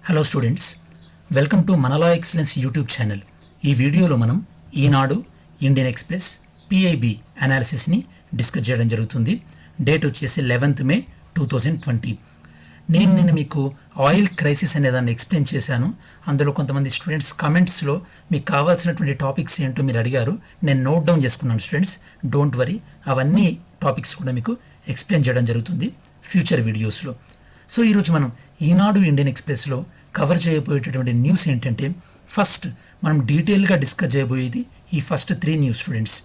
Hello students, welcome to మనలా excellence YouTube channel. ఈ వీడియోలో మనం ఈనాడు, ఇండియన్ ఎక్స్ప్రెస్, పిఐబి అనాలిసిస్ని డిస్కస్ చేయడం జరుగుతుంది. డేట్ వచ్చేసి 11th May 2020. నేను మీకు ఆయిల్ క్రైసిస్ అనే దాన్ని ఎక్స్ప్లెయిన్ చేశాను. అందులో కొంతమంది స్టూడెంట్స్ కమెంట్స్లో మీకు కావాల్సినటువంటి టాపిక్స్ ఏంటో మీరు అడిగారు. నేను నోట్ డౌన్ చేసుకున్నాను స్టూడెంట్స్, డోంట్ వరీ. అవన్నీ టాపిక్స్ కూడా మీకు ఎక్స్ప్లెయిన్ చేయడం జరుగుతుంది ఫ్యూచర్ వీడియోస్లో. సో ఈరోజు మనం ఈనాడు, ఇండియన్ ఎక్స్ప్రెస్లో కవర్ చేయబోయేటటువంటి న్యూస్ ఏంటంటే, ఫస్ట్ మనం డీటెయిల్గా డిస్కస్ చేయబోయేది ఈ ఫస్ట్ 3 న్యూస్ స్టూడెంట్స్.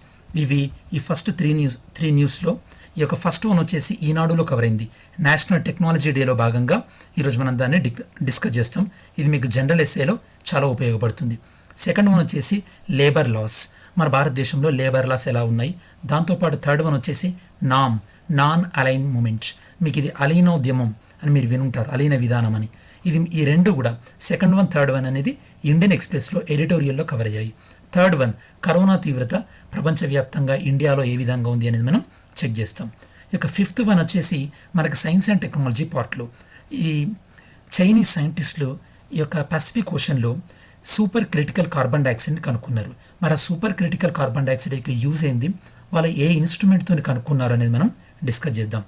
ఈ ఫస్ట్ త్రీ న్యూస్లో ఈ యొక్క ఫస్ట్ వన్ వచ్చేసి ఈనాడులో కవర్ అయింది. నేషనల్ టెక్నాలజీ డేలో భాగంగా ఈరోజు మనం దాన్ని డిస్కస్ చేస్తాం. ఇది మీకు జనరల్ ఎస్ఏలో చాలా ఉపయోగపడుతుంది. సెకండ్ వన్ వచ్చేసి లేబర్ లాస్, మన భారతదేశంలో లేబర్ లాస్ ఎలా ఉన్నాయి. దాంతోపాటు థర్డ్ వన్ వచ్చేసి నాన్ అలైన్ మూమెంట్స్. మీకు ఇది అలీనోద్యమం అని మీరు వినుంటారు, అలీన విధానం అని. ఈ రెండు కూడా సెకండ్ వన్, థర్డ్ వన్ అనేది ఇండియన్ ఎక్స్ప్రెస్లో ఎడిటోరియల్లో కవర్ అయ్యాయి. థర్డ్ వన్ కరోనా తీవ్రత ప్రపంచవ్యాప్తంగా ఇండియాలో ఏ విధంగా ఉంది అనేది మనం చెక్ చేస్తాం. ఇక ఫిఫ్త్ వన్ వచ్చేసి మనకి సైన్స్ అండ్ టెక్నాలజీ పార్ట్లో ఈ చైనీస్ సైంటిస్టులు ఈ యొక్క పసిఫిక్ ఓషన్లో సూపర్ క్రిటికల్ కార్బన్ డైఆక్సైడ్ని కనుక్కున్నారు. మరి ఆ సూపర్ క్రిటికల్ కార్బన్ డైఆక్సైడ్ యొక్క యూజ్ ఏంది, వాళ్ళు ఏ ఇన్స్ట్రుమెంట్తో కనుక్కున్నారు అనేది మనం డిస్కస్ చేద్దాం.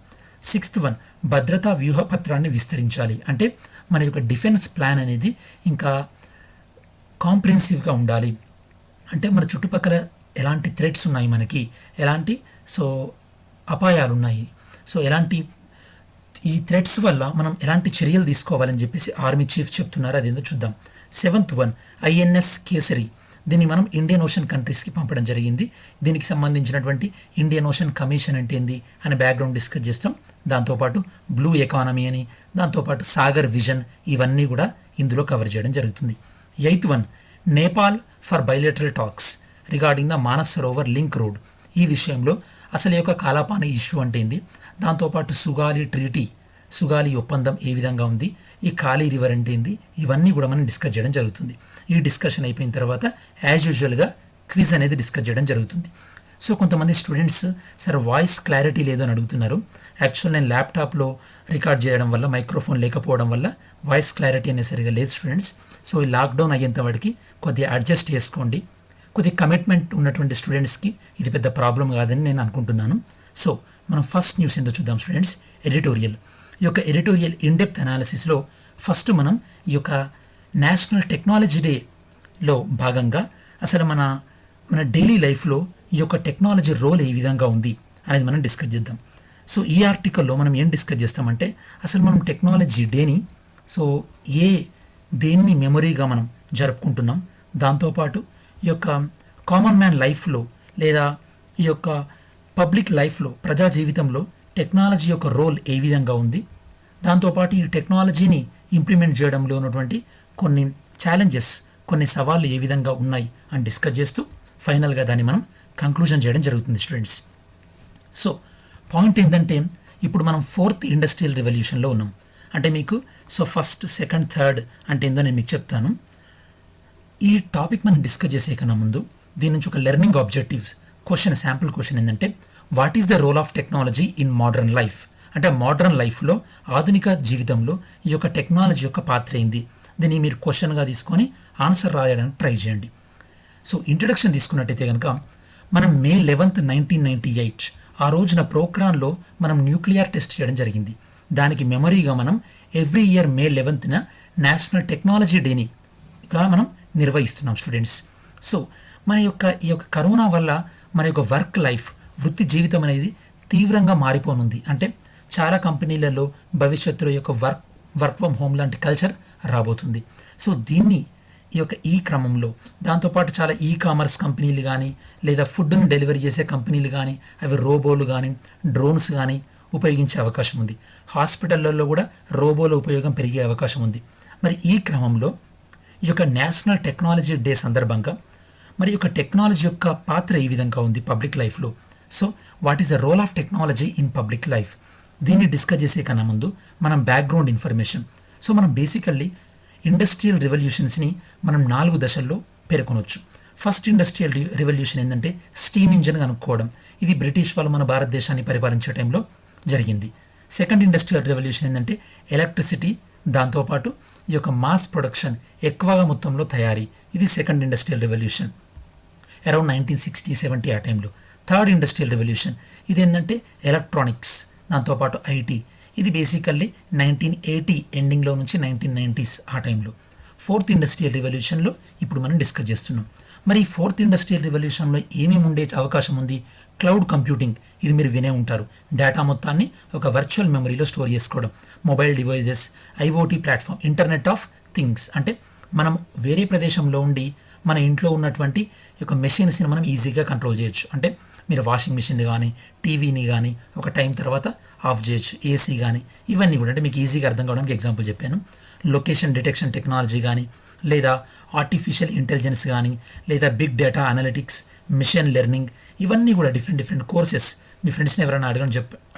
సిక్స్త్ వన్ భద్రతా వ్యూహపత్రాన్ని విస్తరించాలి. అంటే మన యొక్క డిఫెన్స్ ప్లాన్ అనేది ఇంకా కాంప్రిహెన్సివ్గా ఉండాలి. అంటే మన చుట్టుపక్కల ఎలాంటి థ్రెట్స్ ఉన్నాయి, మనకి ఎలాంటి అపాయాలు ఉన్నాయి, ఎలాంటి ఈ థ్రెట్స్ వల్ల మనం ఎలాంటి చర్యలు తీసుకోవాలని చెప్పేసి ఆర్మీ చీఫ్ చెప్తున్నారు. అదేందో చూద్దాం. సెవెంత్ వన్ ఐఎన్ఎస్ కేసరి, దీన్ని మనం ఇండియన్ ఓషన్ కంట్రీస్కి పంపడం జరిగింది. దీనికి సంబంధించినటువంటి ఇండియన్ ఓషన్ కమిషన్ అంటే ఏంది అనే బ్యాక్గ్రౌండ్ డిస్కస్ చేస్తాం. దాంతోపాటు బ్లూ ఎకానమీ అని, దాంతోపాటు సాగర్ విజన్, ఇవన్నీ కూడా ఇందులో కవర్ చేయడం జరుగుతుంది. Eighth one Nepal for bilateral talks regarding the Manas Sarovar link road. ఈ విషయంలో అసలు యొక్క కాలాపాని ఇష్యూ అంటే ఏంది, దాంతోపాటు సుగాలి ఒప్పందం ఏ విధంగా ఉంది, ఈ కాళీ రివర్ అంటే ఏంది, ఇవన్నీ కూడా మనం డిస్కస్ చేయడం జరుగుతుంది. ఈ డిస్కషన్ అయిపోయిన తర్వాత యాజ్ యూజువల్గా క్విజ్ అనేది డిస్కస్ చేయడం జరుగుతుంది. కొంతమంది స్టూడెంట్స్ సార్ వాయిస్ క్లారిటీ లేదు అని అడుగుతున్నారు. యాక్చువల్ నేను ల్యాప్టాప్లో రికార్డ్ చేయడం వల్ల మైక్రోఫోన్ లేకపోవడం వల్ల వాయిస్ క్లారిటీ అనేది సరిగా లేదు స్టూడెంట్స్. ఈ లాక్డౌన్ అయ్యేంత వాడికి కొద్దిగా అడ్జస్ట్ చేసుకోండి. కొద్దిగా కమిట్మెంట్ ఉన్నటువంటి స్టూడెంట్స్కి ఇది పెద్ద ప్రాబ్లం కాదని నేను అనుకుంటున్నాను. మనం ఫస్ట్ న్యూస్ ఏందో చూద్దాం స్టూడెంట్స్. ఎడిటోరియల్. ఈ యొక్క ఎడిటోరియల్ ఇన్డెప్త్ అనాలిసిస్లో ఫస్ట్ మనం ఈ యొక్క నేషనల్ టెక్నాలజీ డేలో భాగంగా అసలు మన డైలీ లైఫ్లో ఈ యొక్క టెక్నాలజీ రోల్ ఏ విధంగా ఉంది అనేది మనం డిస్కస్ చేద్దాం. ఈ ఆర్టికల్లో మనం ఏం డిస్కస్ చేస్తామంటే, అసలు మనం టెక్నాలజీ డేని దేన్ని మెమొరీగా మనం జరుపుకుంటున్నాం, దాంతోపాటు ఈ యొక్క కామన్ మ్యాన్ లైఫ్లో లేదా ఈ యొక్క పబ్లిక్ లైఫ్లో, ప్రజా జీవితంలో టెక్నాలజీ యొక్క రోల్ ఏ విధంగా ఉంది, దాంతోపాటు ఈ టెక్నాలజీని ఇంప్లిమెంట్ చేయడంలో ఉన్నటువంటి కొన్ని ఛాలెంజెస్, కొన్ని సవాళ్ళు ఏ విధంగా ఉన్నాయి అని డిస్కస్ చేస్తూ ఫైనల్గా దాన్ని మనం కంక్లూజన్ చేయడం జరుగుతుంది స్టూడెంట్స్. పాయింట్ ఏంటంటే, ఇప్పుడు మనం 4th ఇండస్ట్రియల్ రెవల్యూషన్లో ఉన్నాం. అంటే మీకు ఫస్ట్, సెకండ్, థర్డ్ అంటే ఏందో నేను మీకు చెప్తాను. ఈ టాపిక్ మనం డిస్కస్ చేసే కన్నా ముందు దీని నుంచి ఒక learning objectives question, sample question ఏంటంటే, what is the role of technology in modern life. అంటే మోడర్న్ లైఫ్లో, ఆధునిక జీవితంలో ఈ యొక్క టెక్నాలజీ యొక్క పాత్ర ఏంది, దీన్ని మీరు క్వశ్చన్గా తీసుకొని ఆన్సర్ రాయడానికి ట్రై చేయండి. ఇంట్రడక్షన్ తీసుకున్నట్టయితే కనుక, మనం May 11th, 1998 ఆ రోజున ప్రోగ్రాంలో మనం న్యూక్లియర్ టెస్ట్ చేయడం జరిగింది. దానికి మెమరీగా మనం every year May 11th national technology డేనిగా మనం నిర్వహిస్తున్నాం స్టూడెంట్స్. ఈ యొక్క కరోనా వల్ల మన యొక్క వర్క్ లైఫ్, వృత్తి జీవితం అనేది తీవ్రంగా మారిపోనుంది. అంటే చాలా కంపెనీలలో భవిష్యత్తులో యొక్క వర్క్ ఫ్రమ్ హోమ్ లాంటి కల్చర్ రాబోతుంది. దీన్ని ఈ క్రమంలో దాంతోపాటు చాలా కామర్స్ కంపెనీలు కానీ, లేదా ఫుడ్ను డెలివరీ చేసే కంపెనీలు కానీ, అవి రోబోలు కానీ, డ్రోన్స్ కానీ ఉపయోగించే అవకాశం ఉంది. హాస్పిటళ్ళల్లో కూడా రోబోల ఉపయోగం పెరిగే అవకాశం ఉంది. మరి ఈ క్రమంలో ఈ యొక్క నేషనల్ టెక్నాలజీ డే సందర్భంగా మరి యొక్క టెక్నాలజీ యొక్క పాత్ర ఏ విధంగా ఉంది పబ్లిక్ లైఫ్లో. What is the role of technology in public life, దీన్ని డిస్కస్ చేసే కన్నా ముందు మనం బ్యాక్గ్రౌండ్ ఇన్ఫర్మేషన్. మనం బేసికల్లీ ఇండస్ట్రియల్ రెవల్యూషన్స్ని మనం 4 దశల్లో పేర్కొనవచ్చు. ఫస్ట్ ఇండస్ట్రియల్ రెవల్యూషన్ ఏంటంటే స్టీమ్ ఇంజిన్ కనుక్కోవడం. ఇది బ్రిటిష్ వాళ్ళు మన భారతదేశాన్ని పరిపాలించే టైంలో జరిగింది. సెకండ్ ఇండస్ట్రియల్ రెవల్యూషన్ ఏంటంటే ఎలక్ట్రిసిటీ దాంతోపాటు ఈ యొక్క మాస్ ప్రొడక్షన్ ఎక్కువగా మొత్తంలో తయారీ, ఇది సెకండ్ ఇండస్ట్రియల్ రెవల్యూషన్ అరౌండ్ 1960-70 ఆ టైంలో. థర్డ్ ఇండస్ట్రియల్ రెవల్యూషన్ ఇది ఏంటంటే ఎలక్ట్రానిక్స్, దాంతోపాటు ఐటీ, ఇది బేసికల్లీ 1980 ఎండింగ్లో నుంచి 1990s ఆ టైంలో. ఫోర్త్ ఇండస్ట్రియల్ రెవల్యూషన్లో ఇప్పుడు మనం డిస్కస్ చేస్తున్నాం. మరి ఈ ఫోర్త్ ఇండస్ట్రియల్ రెవల్యూషన్లో ఏమేమి ఉండే అవకాశం ఉంది? క్లౌడ్ కంప్యూటింగ్, ఇది మీరు వినే ఉంటారు. డేటా మొత్తాన్ని ఒక వర్చువల్ మెమరీలో స్టోర్ చేసుకోవడం, mobile devices, IoT platform, internet of things, అంటే మనం వేరే ప్రదేశంలో ఉండి మన ఇంట్లో ఉన్నటువంటి ఒక మెషిన్స్ని మనం ఈజీగా కంట్రోల్ చేయొచ్చు. అంటే మీరు వాషింగ్ మిషన్ కానీ టీవీని కానీ ఒక టైం తర్వాత ఆఫ్ చేయొచ్చు, ఏసీ కానీ, ఇవన్నీ కూడా అంటే మీకు ఈజీగా అర్థం కావడానికి ఎగ్జాంపుల్ చెప్పాను. లొకేషన్ డిటెక్షన్ టెక్నాలజీ కానీ, లేదా ఆర్టిఫిషియల్ ఇంటెలిజెన్స్ కానీ, లేదా big data analytics, machine learning, ఇవన్నీ కూడా డిఫరెంట్ కోర్సెస్. మీ ఫ్రెండ్స్ని ఎవరైనా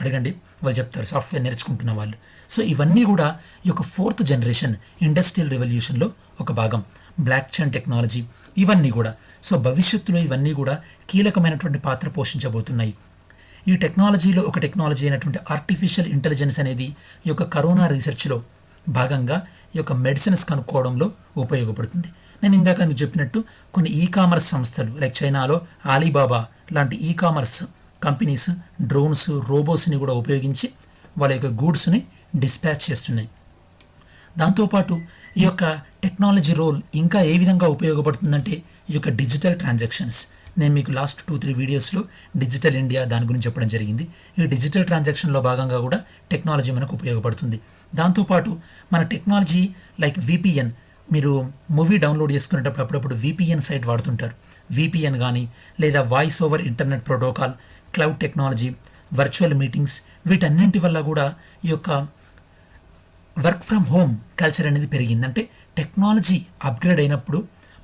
అడగండి, వాళ్ళు చెప్తారు, సాఫ్ట్వేర్ నేర్చుకుంటున్న వాళ్ళు. సో ఇవన్నీ కూడా ఈ యొక్క ఫోర్త్ జనరేషన్ ఇండస్ట్రియల్ రెవల్యూషన్లో ఒక భాగం. బ్లాక్ చైన్ టెక్నాలజీ, ఇవన్నీ కూడా. సో భవిష్యత్తులో ఇవన్నీ కూడా కీలకమైనటువంటి పాత్ర పోషించబోతున్నాయి. ఈ టెక్నాలజీలో ఒక టెక్నాలజీ అయినటువంటి ఆర్టిఫిషియల్ ఇంటెలిజెన్స్ అనేది ఈ యొక్క కరోనా రీసెర్చ్లో భాగంగా ఈ యొక్క మెడిసిన్స్ కనుక్కోవడంలో ఉపయోగపడుతుంది. నేను ఇందాక మీకు చెప్పినట్టు కొన్ని కామర్స్ సంస్థలు లైక్ చైనాలో ఆలీబాబా లాంటి కామర్స్ కంపెనీస్ డ్రోన్స్, రోబోస్ని కూడా ఉపయోగించి వాళ్ళ యొక్క గూడ్స్ని డిస్పాచ్ చేస్తున్నాయి. దాంతోపాటు ఈ యొక్క టెక్నాలజీ రోల్ ఇంకా ఏ విధంగా ఉపయోగపడుతుందంటే ఈ యొక్క డిజిటల్ ట్రాన్సాక్షన్స్. నేను మీకు లాస్ట్ 2-3 వీడియోస్లో డిజిటల్ ఇండియా దాని గురించి చెప్పడం జరిగింది. ఈ డిజిటల్ ట్రాన్సాక్షన్లో భాగంగా కూడా టెక్నాలజీ మనకు ఉపయోగపడుతుంది. దాంతోపాటు మన టెక్నాలజీ లైక్ విపిఎన్, మీరు మూవీ డౌన్లోడ్ చేసుకునేటప్పుడు అప్పుడప్పుడు విపిఎన్ సైట్ వాడుతుంటారు. విపిఎన్ కానీ, లేదా voice over internet protocol, cloud technology, virtual meetings, వీటన్నింటి వల్ల కూడా ఈ యొక్క వర్క్ ఫ్రమ్ హోమ్ కల్చర్ అనేది పెరిగింది. అంటే టెక్నాలజీ అప్గ్రేడ్ అయినప్పుడు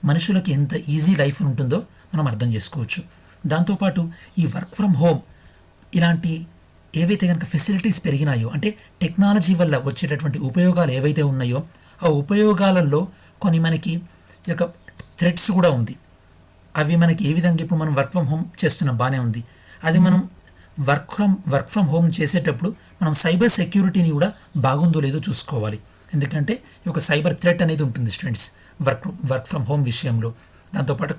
మనుషులకి ఎంత ఈజీ లైఫ్ ఉంటుందో మనం అర్థం చేసుకోవచ్చు. దాంతోపాటు ఈ వర్క్ ఫ్రమ్ హోమ్ ఇలాంటి ఏవైతే కనుక ఫెసిలిటీస్ పెరిగినాయో, అంటే టెక్నాలజీ వల్ల వచ్చేటటువంటి ఉపయోగాలు ఏవైతే ఉన్నాయో ఆ ఉపయోగాలలో కొన్ని మనకి ఈ యొక్క థ్రెట్స్ కూడా ఉంది. అవి మనకి ఏ విధంగా ఇప్పుడు మనం వర్క్ ఫ్రమ్ హోమ్ చేస్తున్నాం బాగానే ఉంది, అది మనం వర్క్ ఫ్రమ్ హోమ్ చేసేటప్పుడు మనం సైబర్ సెక్యూరిటీని కూడా బాగుందో లేదో చూసుకోవాలి. ఎందుకంటే ఈ యొక్క సైబర్ థ్రెట్ అనేది ఉంటుంది స్టూడెంట్స్ వర్క్ ఫ్రమ్ హోమ్ విషయంలో. దాంతోపాటు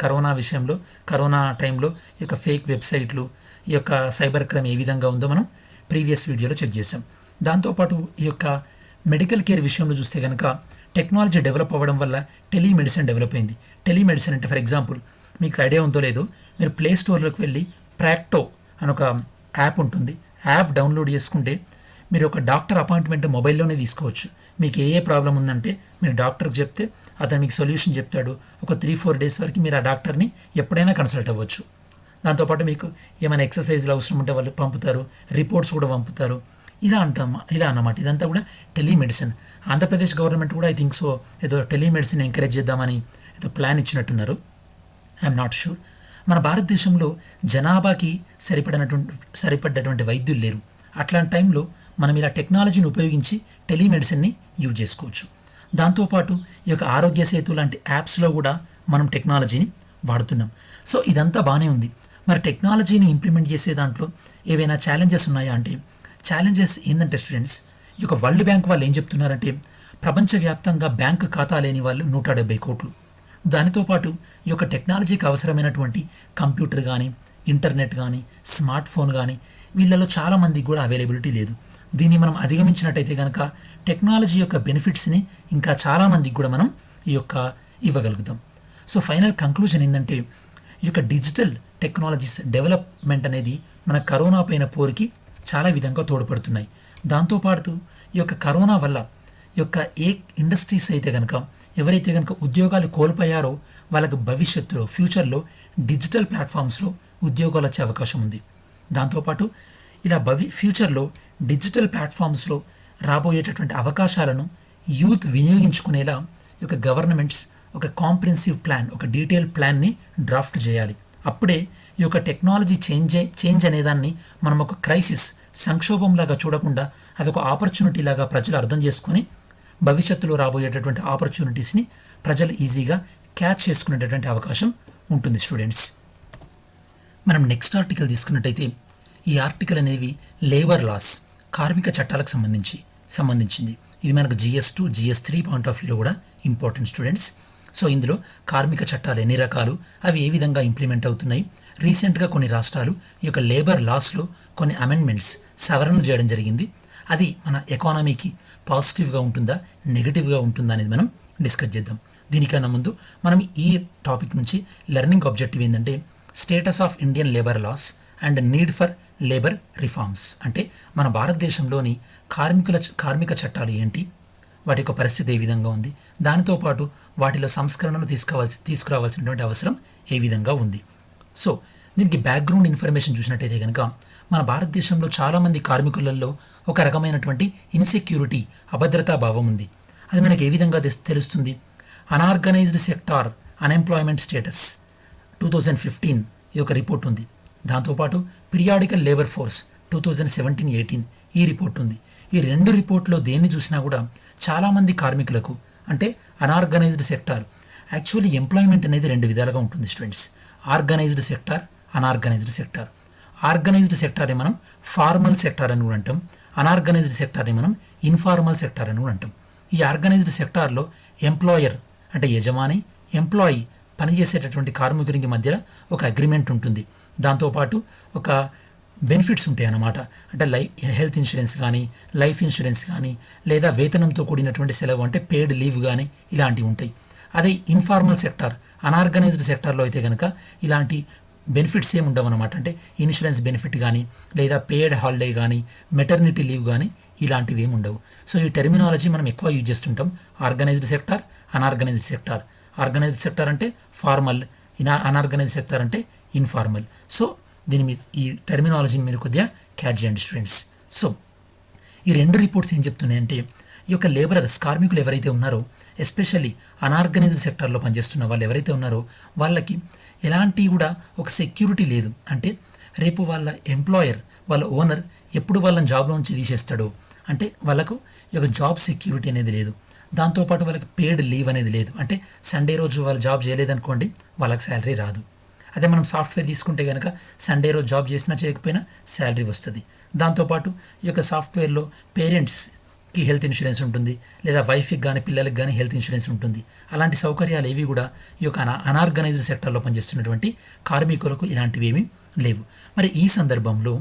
కరోనా టైంలో ఈ యొక్క ఫేక్ వెబ్సైట్లు, ఈ యొక్క సైబర్ క్రైమ్ ఏ విధంగా ఉందో మనం ప్రీవియస్ వీడియోలో చెక్ చేసాం. దాంతోపాటు ఈ యొక్క మెడికల్ కేర్ విషయంలో చూస్తే కనుక టెక్నాలజీ డెవలప్ అవ్వడం వల్ల టెలిమెడిసిన్ డెవలప్ అయింది. టెలిమెడిసిన్ అంటే ఫర్ ఎగ్జాంపుల్ మీకు ఐడియా ఉందో లేదో, మీరు ప్లే స్టోర్లోకి వెళ్ళి ప్రాక్టో అని ఒక యాప్ ఉంటుంది. యాప్ డౌన్లోడ్ చేసుకుంటే మీరు ఒక డాక్టర్ అపాయింట్మెంట్ మొబైల్లోనే తీసుకోవచ్చు. మీకు ఏ ప్రాబ్లం ఉందంటే మీరు డాక్టర్కి చెప్తే అతను మీకు సొల్యూషన్ చెప్తాడు. ఒక 3-4 డేస్ వరకు మీరు ఆ డాక్టర్ని ఎప్పుడైనా కన్సల్ట్ అవ్వచ్చు. దాంతోపాటు మీకు ఏమైనా ఎక్సర్సైజ్లు అవసరం ఉంటే వాళ్ళు పంపుతారు, రిపోర్ట్స్ కూడా పంపుతారు. ఇలా అన్నమాట. ఇదంతా కూడా టెలిమెడిసిన్. ఆంధ్రప్రదేశ్ గవర్నమెంట్ కూడా ఐ థింక్ సో ఏదో టెలిమెడిసిన్ ఎంకరేజ్ చేద్దామని ఏదో ప్లాన్ ఇచ్చినట్టున్నారు. I'm not sure. మన భారతదేశంలో జనాభాకి సరిపడ్డటువంటి వైద్యులు లేరు. అట్లాంటి టైంలో మనం ఇలా టెక్నాలజీని ఉపయోగించి టెలిమెడిసిన్ని యూజ్ చేసుకోవచ్చు. దాంతోపాటు ఈ యొక్క ఆరోగ్య సేతు లాంటి యాప్స్లో కూడా మనం టెక్నాలజీని వాడుతున్నాం. సో ఇదంతా బాగానే ఉంది. మరి టెక్నాలజీని ఇంప్లిమెంట్ చేసే దాంట్లో ఏవైనా ఛాలెంజెస్ ఉన్నాయా అంటే, ఛాలెంజెస్ ఏంటంటే స్టూడెంట్స్, ఈ యొక్క వరల్డ్ బ్యాంక్ వాళ్ళు ఏం చెప్తున్నారంటే ప్రపంచవ్యాప్తంగా బ్యాంకు ఖాతా లేని వాళ్ళు 170 కోట్లు. దానితో పాటు ఈ యొక్క టెక్నాలజీకి అవసరమైనటువంటి కంప్యూటర్ కానీ, ఇంటర్నెట్ కానీ, స్మార్ట్ ఫోన్ కానీ వీళ్ళలో చాలామందికి కూడా అవైలబిలిటీ లేదు. దీన్ని మనం అధిగమించినట్టయితే కనుక టెక్నాలజీ యొక్క బెనిఫిట్స్ని ఇంకా చాలామందికి కూడా మనం ఇవ్వగలుగుతాం. సో ఫైనల్ కంక్లూజన్ ఏంటంటే ఈ యొక్క డిజిటల్ టెక్నాలజీస్ డెవలప్మెంట్ అనేది మన కరోనా పైన పోరుకి చాలా విధంగా తోడ్పడుతున్నాయి. దాంతోపాటు ఈ యొక్క కరోనా వల్ల ఈ యొక్క ఏ ఇండస్ట్రీస్ అయితే కనుక ఎవరైతే కనుక ఉద్యోగాలు కోల్పోయారో వాళ్ళకి భవిష్యత్తులో ఫ్యూచర్లో డిజిటల్ ప్లాట్ఫామ్స్లో ఉద్యోగాలు వచ్చే అవకాశం ఉంది. దాంతోపాటు ఇలా ఫ్యూచర్లో డిజిటల్ ప్లాట్ఫామ్స్లో రాబోయేటటువంటి అవకాశాలను యూత్ వినియోగించుకునేలా ఈ యొక్క గవర్నమెంట్స్ ఒక కాంప్రిహెన్సివ్ ప్లాన్, ఒక డీటెయిల్ ప్లాన్ని డ్రాఫ్ట్ చేయాలి. అప్పుడే ఈ యొక్క టెక్నాలజీ చేంజ్ అనేదాన్ని మనం ఒక క్రైసిస్, సంక్షోభంలాగా చూడకుండా అదొక ఆపర్చునిటీ లాగా ప్రజలు అర్థం చేసుకొని భవిష్యత్తులో రాబోయేటటువంటి ఆపర్చునిటీస్ని ప్రజలు ఈజీగా క్యాచ్ చేసుకునేటటువంటి అవకాశం ఉంటుంది స్టూడెంట్స్. మనం నెక్స్ట్ ఆర్టికల్ తీసుకున్నట్టయితే ఈ ఆర్టికల్ అనేవి లేబర్ లాస్, కార్మిక చట్టాలకు సంబంధించింది. ఇది మనకు GS2 GS3 పాయింట్ ఆఫ్ వ్యూలో కూడా ఇంపార్టెంట్ స్టూడెంట్స్. సో ఇందులో కార్మిక చట్టాలు ఎన్ని రకాలు, అవి ఏ విధంగా ఇంప్లిమెంట్ అవుతున్నాయి, రీసెంట్గా కొన్ని రాష్ట్రాలు ఈ యొక్క లేబర్ లాస్లో కొన్ని అమెండ్మెంట్స్ సవరణలు చేయడం జరిగింది, అది మన ఎకానమీకి పాజిటివ్గా ఉంటుందా నెగిటివ్గా ఉంటుందా అనేది మనం డిస్కస్ చేద్దాం. దీనికన్నా ముందు మనం ఈ టాపిక్ నుంచి లెర్నింగ్ ఆబ్జెక్టివ్ ఏంటంటే status of Indian labour laws and need for labour reforms. అంటే మన భారతదేశంలోని కార్మిక చట్టాలు ఏంటి, వాటి యొక్క పరిస్థితి ఏ విధంగా ఉంది, దానితో పాటు వాటిలో సంస్కరణలు తీసుకురావాల్సినటువంటి అవసరం ఏ విధంగా ఉంది. సో దీనికి బ్యాక్గ్రౌండ్ ఇన్ఫర్మేషన్ చూసినట్టయితే కనుక మన భారతదేశంలో చాలామంది కార్మికులలో ఒక రకమైనటువంటి ఇన్సెక్యూరిటీ, అభద్రతా భావం ఉంది. అది మనకి ఏ విధంగా తెలుస్తుంది? అన్ఆర్గనైజ్డ్ సెక్టార్ అన్ఎంప్లాయ్మెంట్ స్టేటస్ 2015 ఇది ఒక రిపోర్ట్ ఉంది. దాంతోపాటు పీరియాడికల్ లేబర్ ఫోర్స్ 2017-18 ఈ రిపోర్ట్ ఉంది. ఈ రెండు రిపోర్ట్లో దేన్ని చూసినా కూడా చాలామంది కార్మికులకు అంటే అన్ఆర్గనైజ్డ్ సెక్టార్, యాక్చువల్లీ ఎంప్లాయ్మెంట్ అనేది రెండు విధాలుగా ఉంటుంది students, organised sector, unorganised sector. Organised సెక్టార్ని మనం ఫార్మల్ సెక్టార్ అని కూడా అంటాం, అన్ఆర్గనైజ్డ్ సెక్టార్ని మనం ఇన్ఫార్మల్ సెక్టార్ అని కూడా అంటాం. ఈ ఆర్గనైజ్డ్ సెక్టార్లో ఎంప్లాయర్ అంటే యజమాని, ఎంప్లాయీ పనిచేసేటటువంటి కార్మికునికి మధ్య ఒక అగ్రిమెంట్ ఉంటుంది. దాంతోపాటు ఒక బెనిఫిట్స్ ఉంటాయి అన్నమాట. అంటే హెల్త్ ఇన్సూరెన్స్ కానీ, లైఫ్ ఇన్సూరెన్స్ కానీ, లేదా వేతనంతో కూడినటువంటి సెలవు అంటే పెయిడ్ లీవ్ కానీ ఇలాంటివి ఉంటాయి. అదే ఇన్ఫార్మల్ సెక్టార్, అన్ఆర్గనైజ్డ్ సెక్టార్లో అయితే కనుక ఇలాంటి బెనిఫిట్స్ ఏమి ఉండవు అనమాట. అంటే ఇన్సూరెన్స్ బెనిఫిట్ కానీ, లేదా పెయిడ్ హాలిడే కానీ, మెటర్నిటీ లీవ్ కానీ ఇలాంటివి ఏమి ఉండవు. సో ఈ టెర్మినాలజీ మనం ఎక్కువ యూజ్ చేస్తుంటాం, organised sector, unorganised sector. Organised sector అంటే ఫార్మల్, అన్ఆర్గనైజ్డ్ సెక్టార్ అంటే ఇన్ఫార్మల్. సో దీని మీద ఈ టెర్మినాలజీని మీరు కొద్దిగా క్యాచ్ చేయండి స్టూడెంట్స్. సో ఈ రెండు రిపోర్ట్స్ ఏం చెప్తున్నాయంటే ఈ యొక్క లేబరర్స్, కార్మికులు ఎవరైతే ఉన్నారో, ఎస్పెషల్లీ అన్ఆర్గనైజ్డ్ సెక్టార్లో పనిచేస్తున్న వాళ్ళు ఎవరైతే ఉన్నారో వాళ్ళకి ఎలాంటి కూడా ఒక సెక్యూరిటీ లేదు. అంటే రేపు వాళ్ళ ఎంప్లాయర్, వాళ్ళ ఓనర్ ఎప్పుడు వాళ్ళని జాబ్లో నుంచి తీసేస్తాడో, అంటే వాళ్ళకు ఈ యొక్క జాబ్ సెక్యూరిటీ అనేది లేదు. దాంతోపాటు వాళ్ళకి పెయిడ్ లీవ్ అనేది లేదు. అంటే సండే రోజు వాళ్ళు జాబ్ చేయలేదనుకోండి వాళ్ళకి శాలరీ రాదు. అదే మనం సాఫ్ట్వేర్ తీసుకుంటే కనుక సండే రోజు జాబ్ చేసినా చేయకపోయినా శాలరీ వస్తుంది. దాంతోపాటు ఈ యొక్క సాఫ్ట్వేర్లో పేరెంట్స్కి హెల్త్ ఇన్సూరెన్స్ ఉంటుంది, లేదా వైఫ్కి కానీ పిల్లలకి కానీ హెల్త్ ఇన్సూరెన్స్ ఉంటుంది. అలాంటి సౌకర్యాలు ఏవి కూడా ఈ యొక్క అన్ఆర్గనైజ్డ్ సెక్టార్లో పనిచేస్తున్నటువంటి కార్మికులకు ఇలాంటివి ఏమీ లేవు. మరి ఈ సందర్భంలో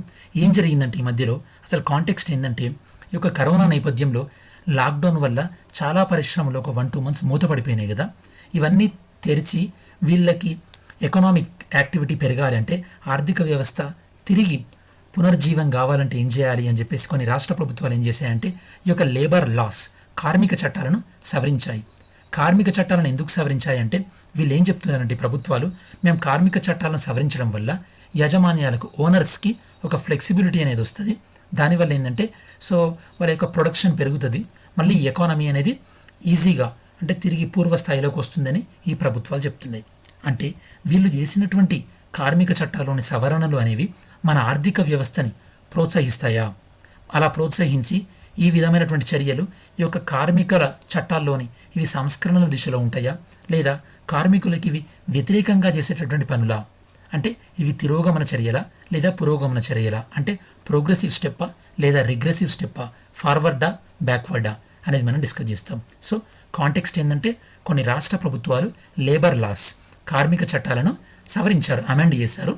ఏం జరిగిందంటే ఈ మధ్యలో అసలు కాంటెక్స్ట్ ఏంటంటే ఈ యొక్క కరోనా నేపథ్యంలో లాక్డౌన్ వల్ల చాలా పరిశ్రమలు ఒక 1-2 months మూతపడిపోయినాయి కదా. ఇవన్నీ తెరిచి వీళ్ళకి ఎకనామిక్ యాక్టివిటీ పెరగాలంటే, ఆర్థిక వ్యవస్థ తిరిగి పునర్జీవం కావాలంటే ఏం చేయాలి అని చెప్పేసి కొన్ని రాష్ట్ర ప్రభుత్వాలు ఏం చేశాయంటే ఈ యొక్క లేబర్ లాస్, కార్మిక చట్టాలను సవరించాయి. కార్మిక చట్టాలను ఎందుకు సవరించాయి అంటే వీళ్ళు ఏం చెప్తున్నారంటే ప్రభుత్వాలు, మేము కార్మిక చట్టాలను సవరించడం వల్ల యాజమాన్యాలకు, ఓనర్స్కి ఒక ఫ్లెక్సిబిలిటీ అనేది వస్తుంది. దానివల్ల ఏంటంటే సో వాళ్ళ యొక్క ప్రొడక్షన్ పెరుగుతుంది, మళ్ళీ ఎకానమీ అనేది ఈజీగా అంటే తిరిగి పూర్వ స్థాయిలోకి వస్తుందని ఈ ప్రభుత్వాలు చెప్తున్నాయి. అంటే వీళ్ళు చేసినటువంటి కార్మిక చట్టాల్లోని సవరణలు అనేవి మన ఆర్థిక వ్యవస్థని ప్రోత్సహిస్తాయా? అలా ప్రోత్సహించి ఈ విధమైనటువంటి చర్యలు ఈ యొక్క కార్మికుల చట్టాల్లోని ఇవి సంస్కరణల దిశలో ఉంటాయా, లేదా కార్మికులకి ఇవి వ్యతిరేకంగా చేసేటటువంటి పనులా? అంటే ఇవి తిరోగమన చర్యలా లేదా పురోగమన చర్యలా? అంటే ప్రోగ్రెసివ్ స్టెప్పా లేదా రిగ్రెసివ్ స్టెప్పా, ఫార్వర్డా బ్యాక్వర్డా అనేది మనం డిస్కస్ చేస్తాం. సో కాంటెక్స్ట్ ఏంటంటే కొన్ని రాష్ట్ర ప్రభుత్వాలు లేబర్ లాస్, కార్మిక చట్టాలను సవరించారు, అమెండ్ చేశారు.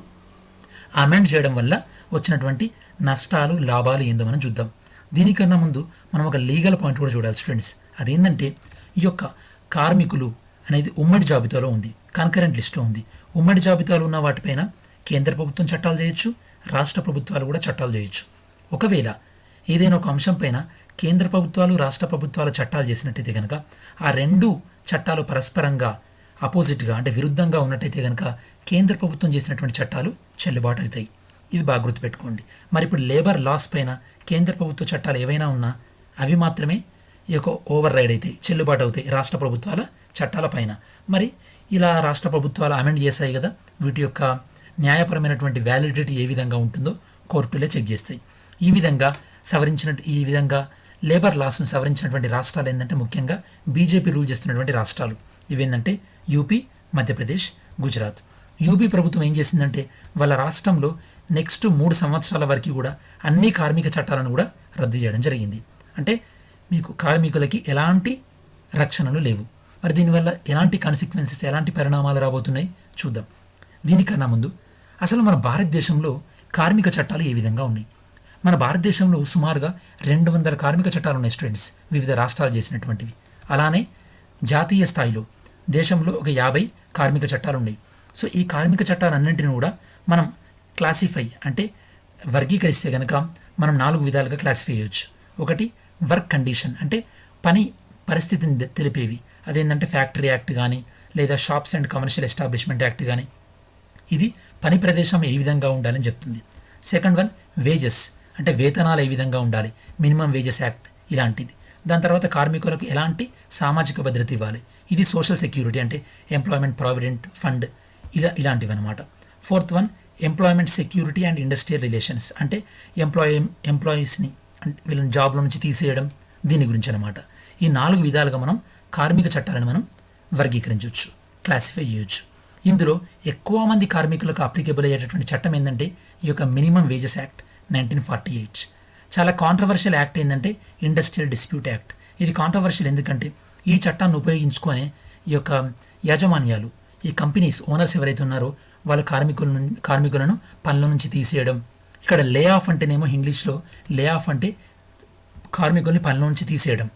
అమెండ్ చేయడం వల్ల వచ్చినటువంటి నష్టాలు, లాభాలు ఏందో మనం చూద్దాం. దీనికన్నా ముందు మనం ఒక లీగల్ పాయింట్ కూడా చూడాలి స్టూడెంట్స్. అదేంటంటే ఈ యొక్క కార్మికులు అనేది ఉమ్మడి జాబితాలో ఉంది, కన్కరెంట్ లిస్ట్లో ఉంది. ఉమ్మడి జాబితాలో ఉన్న వాటిపైన కేంద్ర ప్రభుత్వం చట్టాలు చేయొచ్చు, రాష్ట్ర ప్రభుత్వాలు కూడా చట్టాలు చేయొచ్చు. ఒకవేళ ఏదైనా ఒక అంశం పైన కేంద్ర ప్రభుత్వాలు, రాష్ట్ర ప్రభుత్వాలు చట్టాలు చేసినట్టయితే కనుక ఆ రెండు చట్టాలు పరస్పరంగా అపోజిట్గా అంటే విరుద్ధంగా ఉన్నట్టయితే కనుక కేంద్ర ప్రభుత్వం చేసినటువంటి చట్టాలు చెల్లుబాటు అవుతాయి. ఇది బాగా గుర్తుపెట్టుకోండి. మరి ఇప్పుడు లేబర్ లాస్ పైన కేంద్ర ప్రభుత్వ చట్టాలు ఏవైనా ఉన్నా అవి మాత్రమే ఈ యొక్క ఓవర్ రైడ్ అవుతాయి, చెల్లుబాటు అవుతాయి రాష్ట్ర ప్రభుత్వాల చట్టాల పైన. మరి ఇలా రాష్ట్ర ప్రభుత్వాలు అమెండ్ చేశాయి కదా, వీటి యొక్క న్యాయపరమైనటువంటి వ్యాలిడిటీ ఏ విధంగా ఉంటుందో కోర్టులే చెక్ చేస్తాయి. ఈ విధంగా లేబర్ లాస్ను సవరించినటువంటి రాష్ట్రాలు ఏంటంటే ముఖ్యంగా బీజేపీ రూల్ చేస్తున్నటువంటి రాష్ట్రాలు ఇవేంటంటే యూపీ, మధ్యప్రదేశ్, గుజరాత్. యూపీ ప్రభుత్వం ఏం చేసిందంటే వాళ్ళ రాష్ట్రంలో నెక్స్ట్ 3 సంవత్సరాల వరకు కూడా అన్ని కార్మిక చట్టాలను కూడా రద్దు చేయడం జరిగింది. అంటే మీకు కార్మికులకి ఎలాంటి రక్షణలు లేవు. మరి దీనివల్ల ఎలాంటి కాన్సిక్వెన్సెస్, ఎలాంటి పరిణామాలు రాబోతున్నాయి చూద్దాం. దీనికన్నా ముందు అసలు మన భారతదేశంలో కార్మిక చట్టాలు ఏ విధంగా ఉన్నాయి? మన భారతదేశంలో సుమారుగా 200 కార్మిక చట్టాలు ఉన్నాయి స్టూడెంట్స్, వివిధ రాష్ట్రాలు చేసినటువంటివి. అలానే జాతీయ స్థాయిలో దేశంలో ఒక 50 కార్మిక చట్టాలు ఉన్నాయి. సో ఈ కార్మిక చట్టాలన్నింటినీ కూడా మనం క్లాసిఫై అంటే వర్గీకరిస్తే కనుక మనం 4 విధాలుగా క్లాసిఫై చేయొచ్చు. ఒకటి వర్క్ కండిషన్, అంటే పని పరిస్థితిని తెలిపేవి. అదేంటంటే ఫ్యాక్టరీ యాక్ట్ కానీ లేదా shops and commercial establishment act కానీ, ఇది పని ప్రదేశం ఏ విధంగా ఉండాలని చెప్తుంది. సెకండ్ వన్ వేజెస్, అంటే వేతనాలు ఏ విధంగా ఉండాలి, మినిమం వేజెస్ యాక్ట్ ఇలాంటిది. దాని తర్వాత కార్మికులకు ఎలాంటి సామాజిక భద్రత ఇవ్వాలి, ఇది సోషల్ సెక్యూరిటీ, అంటే ఎంప్లాయ్మెంట్ ప్రావిడెంట్ ఫండ్ ఇలాంటివి అనమాట. Fourth one employment security and industrial relations, అంటే ఎంప్లాయీస్ని అంటే వీళ్ళని జాబ్లో నుంచి తీసేయడం, దీని గురించి అనమాట. ఈ 4 విధాలుగా మనం కార్మిక చట్టాలను మనం వర్గీకరించవచ్చు, క్లాసిఫై చేయొచ్చు. ఇందులో ఎక్కువ మంది కార్మికులకు అప్లికేబుల్ అయ్యేటటువంటి చట్టం ఏంటంటే ఈ యొక్క మినిమం వేజెస్ యాక్ట్ 1948. చాలా కాంట్రవర్షియల్ యాక్ట్ ఏంటంటే ఇండస్ట్రియల్ డిస్ప్యూట్ యాక్ట్. ఇది కాంట్రవర్షియల్ ఎందుకంటే ఈ చట్టాన్ని ఉపయోగించుకొని ఈ యొక్క యాజమాన్యాలు, ఈ కంపెనీస్ ఓనర్స్ ఎవరైతే ఉన్నారో వాళ్ళ కార్మికులను పనుల నుంచి తీసేయడం. ఇక్కడ లే ఆఫ్ అంటేనేమో ఇంగ్లీష్లో లే ఆఫ్ అంటే కార్మికుల్ని పనుల నుంచి తీసేయడం,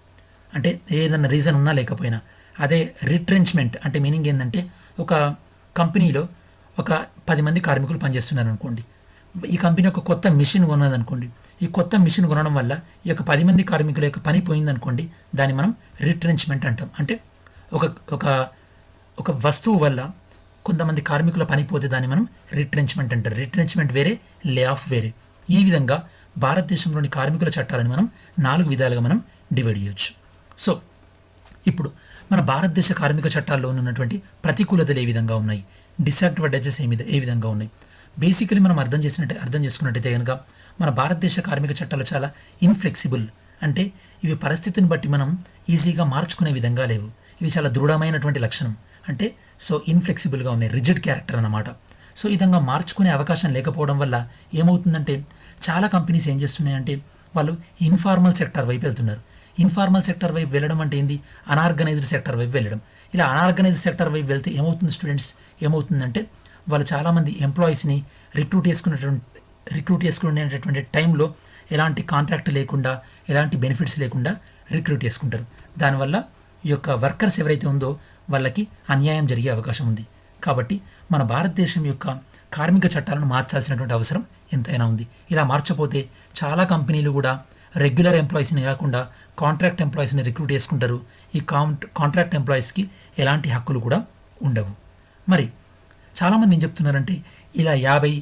అంటే ఏదైనా రీజన్ ఉన్నా లేకపోయినా. అదే రిట్రెంచ్మెంట్ అంటే మీనింగ్ ఏంటంటే ఒక కంపెనీలో ఒక 10 మంది కార్మికులు పనిచేస్తున్నారు అనుకోండి. ఈ కంపెనీ ఒక కొత్త మిషన్ కొన్నదనుకోండి. ఈ కొత్త మిషన్ కొనడం వల్ల ఈ యొక్క 10 మంది కార్మికుల యొక్క పని పోయిందనుకోండి, దాన్ని మనం రిట్రెంచ్మెంట్ అంటాం. అంటే ఒక ఒక ఒక వస్తువు వల్ల కొంతమంది కార్మికుల పని పోతే దాన్ని మనం రిట్రెంచ్మెంట్ అంటారు. రిట్రెంచ్మెంట్ వేరే, లే ఆఫ్ వేరే. ఈ విధంగా భారతదేశంలోని కార్మికుల చట్టాలను మనం 4 విధాలుగా మనం డివైడ్ చేయొచ్చు. సో ఇప్పుడు మన భారతదేశ కార్మిక చట్టాల్లో ఉన్నటువంటి ప్రతికూలతలు ఏ విధంగా ఉన్నాయి, డిసడ్వాంటేజెస్ ఏ విధంగా ఉన్నాయి, బేసికలీ మనం అర్థం చేసుకున్నట్టయితే కనుక మన భారతదేశ కార్మిక చట్టాలు చాలా ఇన్ఫ్లెక్సిబుల్, అంటే ఇవి పరిస్థితిని బట్టి మనం ఈజీగా మార్చుకునే విధంగా లేవు. ఇవి చాలా దృఢమైనటువంటి లక్షణం, అంటే సో ఇన్ఫ్లెక్సిబుల్గా ఉన్నాయి, రిజిడ్ క్యారెక్టర్ అన్నమాట. సో ఈ విధంగా మార్చుకునే అవకాశం లేకపోవడం వల్ల ఏమవుతుందంటే చాలా కంపెనీస్ ఏం చేస్తున్నాయంటే వాళ్ళు ఇన్ఫార్మల్ సెక్టర్ వైపు వెళ్తున్నారు. ఇన్ఫార్మల్ సెక్టర్ వైపు వెళ్ళడం అంటే ఏంది, అనార్గనైజ్డ్ సెక్టర్ వైపు వెళ్ళడం. ఇలా అనార్గనైజ్డ్ సెక్టర్ వైపు వెళ్తే ఏమవుతుంది స్టూడెంట్స్, ఏమవుతుందంటే వాళ్ళు చాలామంది ఎంప్లాయీస్ని రిక్రూట్ చేసుకునేటటువంటి టైంలో ఎలాంటి కాంట్రాక్ట్ లేకుండా, ఎలాంటి బెనిఫిట్స్ లేకుండా రిక్రూట్ చేసుకుంటారు. దానివల్ల ఈ యొక్క వర్కర్స్ ఎవరైతే ఉందో వాళ్ళకి అన్యాయం జరిగే అవకాశం ఉంది. కాబట్టి మన భారతదేశం యొక్క కార్మిక చట్టాలను మార్చాల్సినటువంటి అవసరం ఎంతైనా ఉంది. ఇలా మార్చపోతే చాలా కంపెనీలు కూడా రెగ్యులర్ ఎంప్లాయీస్ని కాకుండా కాంట్రాక్ట్ ఎంప్లాయీస్ని రిక్రూట్ చేసుకుంటారు. ఈ కాంట్రాక్ట్ ఎంప్లాయీస్కి ఎలాంటి హక్కులు కూడా ఉండవు. మరి చాలామంది ఏం చెప్తున్నారంటే ఇలా 50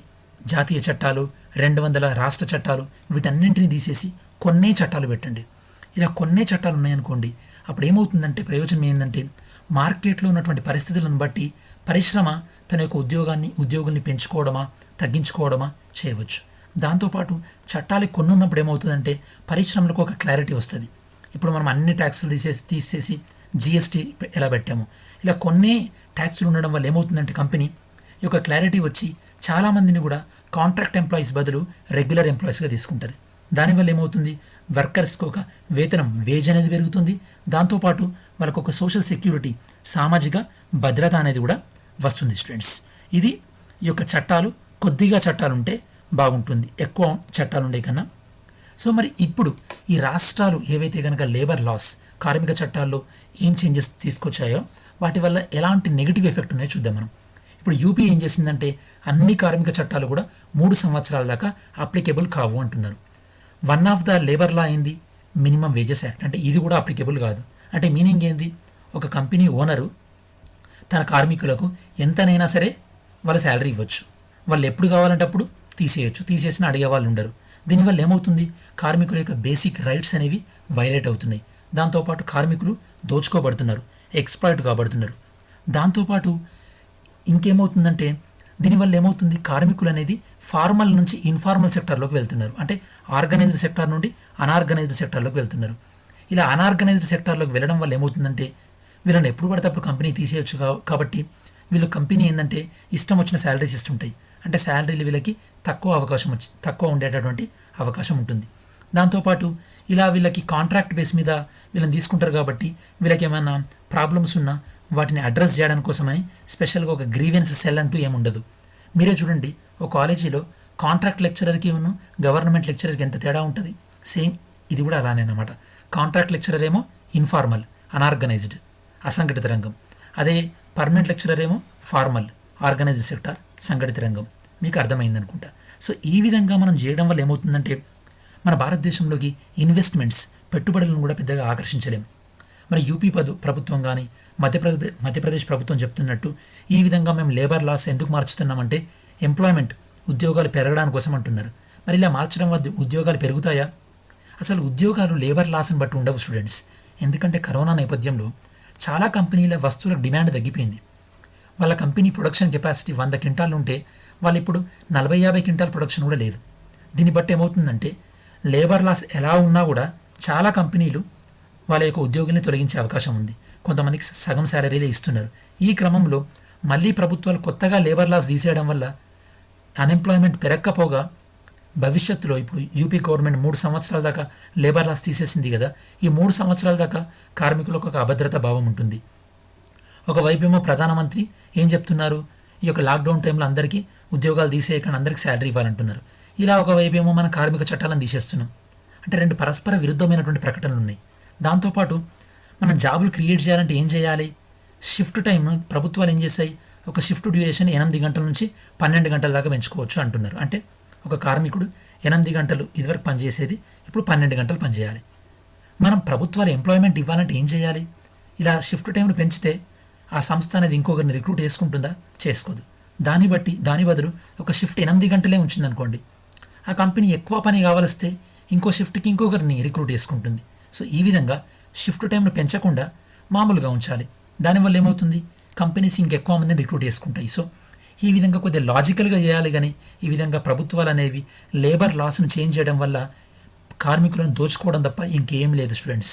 జాతీయ చట్టాలు, 200 రాష్ట్ర చట్టాలు, వీటన్నింటినీ తీసేసి కొన్నే చట్టాలు పెట్టండి. ఇలా కొన్నే చట్టాలు ఉన్నాయనుకోండి, అప్పుడు ఏమవుతుందంటే ప్రయోజనం ఏంటంటే మార్కెట్లో ఉన్నటువంటి పరిస్థితులను బట్టి పరిశ్రమ తన యొక్క ఉద్యోగుల్ని పెంచుకోవడమా తగ్గించుకోవడమా చేయవచ్చు. దాంతోపాటు చట్టాలు కొన్ని ఉన్నప్పుడు ఏమవుతుందంటే పరిశ్రమలకు ఒక క్లారిటీ వస్తుంది. ఇప్పుడు మనం అన్ని ట్యాక్సులు తీసేసి జిఎస్టీ ఎలా పెట్టాము, ఇలా కొన్ని ట్యాక్సులు ఉండడం వల్ల ఏమవుతుందంటే కంపెనీ యొక్క క్లారిటీ వచ్చి చాలామందిని కూడా కాంట్రాక్ట్ ఎంప్లాయీస్ బదులు రెగ్యులర్ ఎంప్లాయీస్గా తీసుకుంటారు. దానివల్ల ఏమవుతుంది, వర్కర్స్కి ఒక వేజ్ అనేది పెరుగుతుంది. దాంతోపాటు వాళ్ళకు ఒక సోషల్ సెక్యూరిటీ, సామాజిక భద్రత అనేది కూడా వస్తుంది స్టూడెంట్స్. ఇది ఈ యొక్క చట్టాలు, కొద్దిగా చట్టాలు ఉంటే బాగుంటుంది ఎక్కువ చట్టాలు ఉండే కన్నా. సో మరి ఇప్పుడు ఈ రాష్ట్రాలు ఏవైతే కనుక లేబర్ లాస్, కార్మిక చట్టాల్లో ఏం చేంజెస్ తీసుకొచ్చాయో వాటి వల్ల ఎలాంటి నెగిటివ్ ఎఫెక్ట్ ఉన్నాయో చూద్దాం మనం. ఇప్పుడు యూపీ ఏం చేసిందంటే అన్ని కార్మిక చట్టాలు కూడా 3 సంవత్సరాల దాకా అప్లికేబుల్ కావు అంటున్నారు. One of the labour law ఏంది, మినిమం వేజెస్ యాక్ట్, అంటే ఇది కూడా అప్లికేబుల్ కాదు. అంటే మీనింగ్ ఏంది, ఒక కంపెనీ ఓనరు తన కార్మికులకు ఎంతనైనా సరే వాళ్ళ శాలరీ ఇవ్వచ్చు, వాళ్ళు ఎప్పుడు కావాలంటే అప్పుడు తీసేయచ్చు, తీసేసిన అడిగే వాళ్ళు ఉండరు. దీనివల్ల ఏమవుతుంది, కార్మికుల యొక్క బేసిక్ రైట్స్ అనేవి వైలేట్ అవుతున్నాయి. దాంతోపాటు కార్మికులు దోచుకోబడుతున్నారు, ఎక్స్‌ప్లాయిట్ కాబడుతున్నారు. దాంతోపాటు ఇంకేమవుతుందంటే దీనివల్ల ఏమవుతుంది, కార్మికులు అనేది ఫార్మల్ నుంచి ఇన్ఫార్మల్ సెక్టార్లోకి వెళ్తున్నారు, అంటే ఆర్గనైజ్డ్ సెక్టార్ నుండి అనార్గనైజ్డ్ సెక్టార్లోకి వెళ్తున్నారు. ఇలా అనార్గనైజ్డ్ సెక్టార్లోకి వెళ్ళడం వల్ల ఏమవుతుందంటే వీళ్ళని ఎప్పుడు పడితే అప్పుడు కంపెనీ తీసేయచ్చు. కాబట్టి వీళ్ళు కంపెనీ ఏంటంటే ఇష్టం వచ్చిన శాలరీస్ ఇస్తుంటాయి, అంటే శాలరీలు వీళ్ళకి తక్కువ ఉండేటటువంటి అవకాశం ఉంటుంది. దాంతోపాటు ఇలా వీళ్ళకి కాంట్రాక్ట్ బేస్ మీద వీళ్ళని తీసుకుంటారు కాబట్టి వీళ్ళకి ఏమైనా ప్రాబ్లమ్స్ ఉన్నా వాటిని అడ్రస్ చేయడానికి కోసమని స్పెషల్గా ఒక గ్రీవెన్స్ సెల్ అంటూ ఏముండదు. మీరే చూడండి, ఒక కాలేజీలో కాంట్రాక్ట్ లెక్చరర్కి ఉన్న గవర్నమెంట్ లెక్చరర్కి ఎంత తేడా ఉంటుంది. సేమ్ ఇది కూడా అలానే అన్నమాట. కాంట్రాక్ట్ లెక్చరర్ ఏమో ఇన్ఫార్మల్, అనార్గనైజ్డ్, అసంఘటిత రంగం. అదే పర్మనెంట్ లెక్చరర్ ఏమో ఫార్మల్, ఆర్గనైజ్డ్ సెక్టార్, సంఘటిత రంగం. మీకు అర్థమైంది అనుకుంటా. సో ఈ విధంగా మనం చేయడం వల్ల ఏమవుతుందంటే మన భారతదేశంలోకి ఇన్వెస్ట్మెంట్స్, పెట్టుబడులను కూడా పెద్దగా ఆకర్షించలేం. మరి యూపీ ప్రభుత్వం కానీ మధ్యప్రదేశ్ ప్రభుత్వం చెప్తున్నట్టు ఈ విధంగా మేము లేబర్ లాస్ ఎందుకు మార్చుతున్నామంటే ఎంప్లాయ్మెంట్, ఉద్యోగాలు పెరగడానికి కోసం అంటున్నారు. మరి ఇలా మార్చడం వల్ల ఉద్యోగాలు పెరుగుతాయా? అసలు ఉద్యోగాలు లేబర్ లాస్ని బట్టి ఉండవు స్టూడెంట్స్. ఎందుకంటే కరోనా నేపథ్యంలో చాలా కంపెనీల వస్తువులకు డిమాండ్ తగ్గిపోయింది. వాళ్ళ కంపెనీ ప్రొడక్షన్ కెపాసిటీ 100 క్వింటాలు ఉంటే వాళ్ళు ఇప్పుడు 40-50 క్వింటాల్ ప్రొడక్షన్ కూడా లేదు. దీన్ని బట్టి ఏమవుతుందంటే లేబర్ లాస్ ఎలా ఉన్నా కూడా చాలా కంపెనీలు వాళ్ళ యొక్క ఉద్యోగుల్ని తొలగించే అవకాశం ఉంది. కొంతమందికి సగం శాలరీలే ఇస్తున్నారు. ఈ క్రమంలో మళ్ళీ ప్రభుత్వాలు కొత్తగా లేబర్ లాస్ తీసేయడం వల్ల అన్ఎంప్లాయ్మెంట్ పెరగకపోగా భవిష్యత్తులో ఇప్పుడు యూపీ గవర్నమెంట్ 3 సంవత్సరాల దాకా లేబర్ లాస్ తీసేసింది కదా, ఈ 3 సంవత్సరాల దాకా కార్మికులకు ఒక అభద్రతా భావం ఉంటుంది. ఒకవైపేమో ప్రధానమంత్రి ఏం చెప్తున్నారు, ఈ యొక్క లాక్డౌన్ టైంలో అందరికీ ఉద్యోగాలు తీసేయకుండా అందరికీ శాలరీ ఇవ్వాలంటున్నారు. ఇలా ఒకవైపేమో మన కార్మిక చట్టాలను తీసేస్తున్నాం. అంటే 2 పరస్పర విరుద్ధమైనటువంటి ప్రకటనలు ఉన్నాయి. దాంతోపాటు మనం జాబులు క్రియేట్ చేయాలంటే ఏం చేయాలి? షిఫ్ట్ టైంను ప్రభుత్వాలు ఏం చేశాయి, ఒక షిఫ్ట్ డ్యూరేషన్ 8 గంటల నుంచి 12 గంటల దాకా పెంచుకోవచ్చు అంటున్నారు. అంటే ఒక కార్మికుడు 8 గంటలు ఇదివరకు పనిచేసేది ఇప్పుడు 12 గంటలు పనిచేయాలి. మనం ప్రభుత్వాలు ఎంప్లాయ్మెంట్ ఇవ్వాలంటే ఏం చేయాలి? ఇలా షిఫ్ట్ టైంను పెంచితే ఆ సంస్థ అనేది ఇంకొకరిని రిక్రూట్ చేసుకుంటుందా? చేసుకోదు. దాని బదులు ఒక షిఫ్ట్ 8 గంటలే ఉంచిందనుకోండి, ఆ కంపెనీ ఎక్కువ పని కావలిస్తే ఇంకో షిఫ్ట్కి ఇంకొకరిని రిక్రూట్ చేసుకుంటుంది. సో ఈ విధంగా షిఫ్ట్ టైంను పెంచకుండా మామూలుగా ఉంచాలి. దానివల్ల ఏమవుతుంది, కంపెనీస్ ఇంకెక్కువ మందిని రిక్రూట్ చేసుకుంటాయి. సో ఈ విధంగా కొద్దిగా లాజికల్గా చేయాలి. కానీ ఈ విధంగా ప్రభుత్వాలు అనేవి లేబర్ లాస్ను చేంజ్ చేయడం వల్ల కార్మికులను దోచుకోవడం తప్ప ఇంకేం లేదు స్టూడెంట్స్.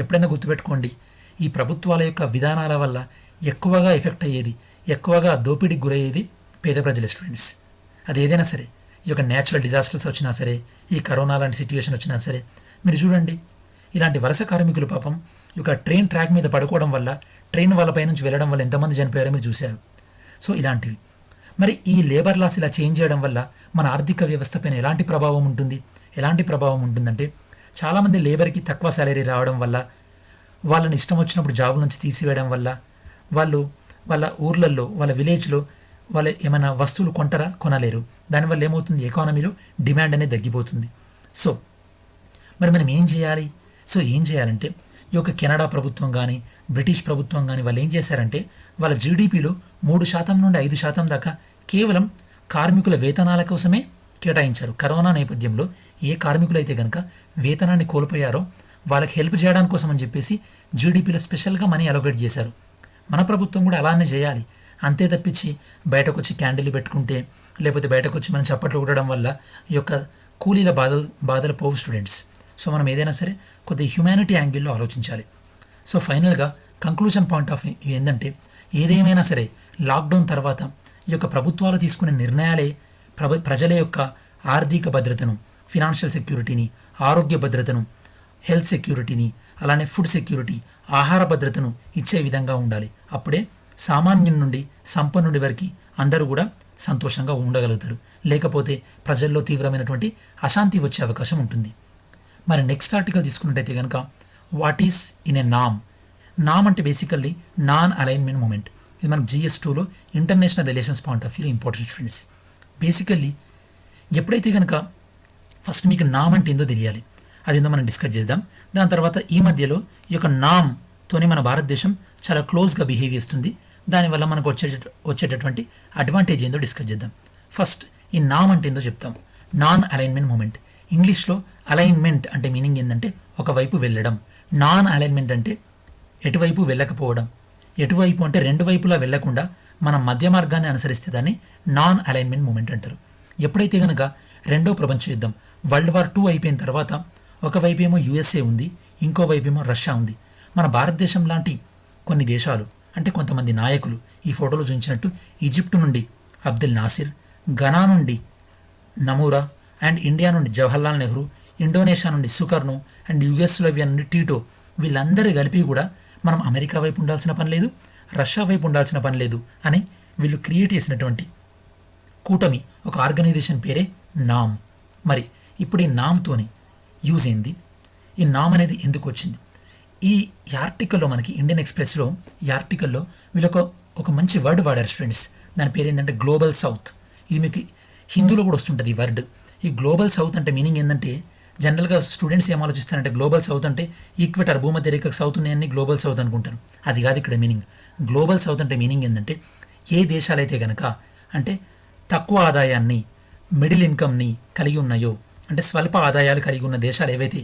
ఎప్పుడైనా గుర్తుపెట్టుకోండి, ఈ ప్రభుత్వాల యొక్క విధానాల వల్ల ఎక్కువగా ఎఫెక్ట్ అయ్యేది, ఎక్కువగా దోపిడీకి గురయ్యేది పేద ప్రజల స్టూడెంట్స్. అది ఏదైనా సరే, ఈ యొక్క న్యాచురల్ డిజాస్టర్స్ వచ్చినా సరే, ఈ కరోనా లాంటి సిచ్యువేషన్ వచ్చినా సరే, మీరు చూడండి ఇలాంటి వలస కార్మికులు పాపం ఈ యొక్క ట్రైన్ ట్రాక్ మీద పడుకోవడం వల్ల, ట్రైన్ వాళ్ళపై నుంచి వెళ్ళడం వల్ల ఎంతమంది చనిపోయారో మీరు చూశారు. సో ఇలాంటివి. మరి ఈ లేబర్ లాస్ ఇలా చేంజ్ చేయడం వల్ల మన ఆర్థిక వ్యవస్థ పైన ఎలాంటి ప్రభావం ఉంటుంది? ఎలాంటి ప్రభావం ఉంటుందంటే చాలామంది లేబర్కి తక్కువ శాలరీ రావడం వల్ల, వాళ్ళని ఇష్టం వచ్చినప్పుడు జాబ్ నుంచి తీసివేయడం వల్ల, వాళ్ళు వాళ్ళ ఊర్లలో, వాళ్ళ విలేజ్లో వాళ్ళు ఏమైనా వస్తువులు కొంటారా? కొనలేరు. దానివల్ల ఏమవుతుంది, ఎకానమీలో డిమాండ్ అనేది తగ్గిపోతుంది. సో మరి మనం ఏం చేయాలి? సో ఏం చేయాలంటే ఈ యొక్క కెనడా ప్రభుత్వం కానీ, బ్రిటిష్ ప్రభుత్వం కానీ వాళ్ళు ఏం చేశారంటే వాళ్ళ జీడిపిలో 3% నుండి 5% దాకా కేవలం కార్మికుల వేతనాల కోసమే కేటాయించారు. కరోనా నేపథ్యంలో ఏ కార్మికులైతే కనుక వేతనాన్ని కోల్పోయారో వాళ్ళకి హెల్ప్ చేయడానికి కోసం అని చెప్పేసి జీడిపిలో స్పెషల్గా మనీ అలొకేట్ చేశారు. మన ప్రభుత్వం కూడా అలానే చేయాలి. అంతే తప్పించి బయటకు వచ్చి క్యాండిల్ పెట్టుకుంటే, లేకపోతే బయటకు వచ్చి మనం చప్పట్లు కొట్టడం వల్ల ఈ యొక్క కూలీల బాధలు పోవు స్టూడెంట్స్. సో మనం ఏదైనా సరే కొద్దిగా హ్యుమానిటీ యాంగిల్లో ఆలోచించాలి. సో ఫైనల్గా కంక్లూజన్ పాయింట్ ఆఫ్ వ్యూ ఏంటంటే, ఏదేమైనా సరే లాక్డౌన్ తర్వాత ఈ యొక్క ప్రభుత్వాలు తీసుకునే నిర్ణయాలే ప్రజల యొక్క ఆర్థిక భద్రతను, ఫినాన్షియల్ సెక్యూరిటీని, ఆరోగ్య భద్రతను, హెల్త్ సెక్యూరిటీని, అలానే ఫుడ్ సెక్యూరిటీ, ఆహార భద్రతను ఇచ్చే విధంగా ఉండాలి. అప్పుడే సామాన్యుని నుండి సంపన్నుడి వరకు అందరూ కూడా సంతోషంగా ఉండగలుగుతారు. లేకపోతే ప్రజల్లో తీవ్రమైనటువంటి అశాంతి వచ్చే అవకాశం ఉంటుంది. మరి నెక్స్ట్ ఆర్టికల్ తీసుకున్నట్టయితే కనుక what is in a NAM. NAM అంటే బేసికల్లీ నాన్ అలైన్మెంట్ మూమెంట్. ఇది మనకు GS2లో international relations point of view important students. Basically ఎప్పుడైతే కనుక ఫస్ట్ మీకు నామ్ అంటే ఏందో తెలియాలి. అదేందో మనం డిస్కస్ చేద్దాం. దాని తర్వాత ఈ మధ్యలో ఈ యొక్క నామ్తోనే మన భారతదేశం చాలా క్లోజ్గా బిహేవ్ చేస్తుంది. దానివల్ల మనకు వచ్చేటటువంటి అడ్వాంటేజ్ ఏందో డిస్కస్ చేద్దాం. ఫస్ట్ ఈ నామ్ అంటే ఏందో చెప్తాం. Non alignment moment. ఇంగ్లీష్లో అలైన్మెంట్ అంటే మీనింగ్ ఏంటంటే ఒకవైపు వెళ్ళడం. నాన్ అలైన్మెంట్ అంటే ఎటువైపు వెళ్ళకపోవడం. ఎటువైపు అంటే 2 వైపులా వెళ్లకుండా మనం మధ్య మార్గాన్ని అనుసరిస్తే దాన్ని నాన్ అలైన్మెంట్ మూమెంట్ అంటారు. ఎప్పుడైతే కనుక 2వ ప్రపంచ యుద్ధం World War II అయిపోయిన తర్వాత ఒకవైపు ఏమో USA ఉంది, ఇంకోవైపు ఏమో రష్యా ఉంది. మన భారతదేశం లాంటి కొన్ని దేశాలు, అంటే కొంతమంది నాయకులు ఈ ఫోటోలో చూపించినట్టు ఈజిప్ట్ నుండి అబ్దుల్ నాసిర్, ఘనా నుండి నమూరా అండ్ ఇండియా నుండి జవహర్లాల్ నెహ్రూ, ఇండోనేషియా నుండి సుకర్నో అండ్ యుఎస్లోవియా నుండి టీటో, వీళ్ళందరూ కలిపి కూడా మనం అమెరికా వైపు ఉండాల్సిన పని లేదు, రష్యా వైపు ఉండాల్సిన పని లేదు అని వీళ్ళు క్రియేట్ చేసినటువంటి కూటమి ఒక ఆర్గనైజేషన్ పేరే నామ్. మరి ఇప్పుడు ఈ నామ్తోని యూజ్ ఏంది, ఈ నామ్ అనేది ఎందుకు వచ్చింది? ఈ ఆర్టికల్లో మనకి ఇండియన్ ఎక్స్ప్రెస్లో ఈ ఆర్టికల్లో వీళ్ళొక ఒక మంచి వర్డ్ వాడారు స్టూడెంట్స్. దాని పేరు ఏంటంటే గ్లోబల్ సౌత్. ఇది మీకు హిందీలో కూడా వస్తుంటుంది ఈ వర్డ్. ఈ గ్లోబల్ సౌత్ అంటే మీనింగ్ ఏంటంటే, జనరల్గా స్టూడెంట్స్ ఏం ఆలోచిస్తారంటే గ్లోబల్ సౌత్ అంటే ఈక్వేటర్, భూమధ్య రేఖకు సౌత్ ఉన్నాయని గ్లోబల్ సౌత్ అనుకుంటారు. అది కాదు ఇక్కడ మీనింగ్. గ్లోబల్ సౌత్ అంటే మీనింగ్ ఏంటంటే, ఏ దేశాలైతే కనుక అంటే తక్కువ ఆదాయాన్ని, మిడిల్ ఇన్కమ్ని కలిగి ఉన్నాయో, అంటే స్వల్ప ఆదాయాలు కలిగి ఉన్న దేశాలు ఏవైతే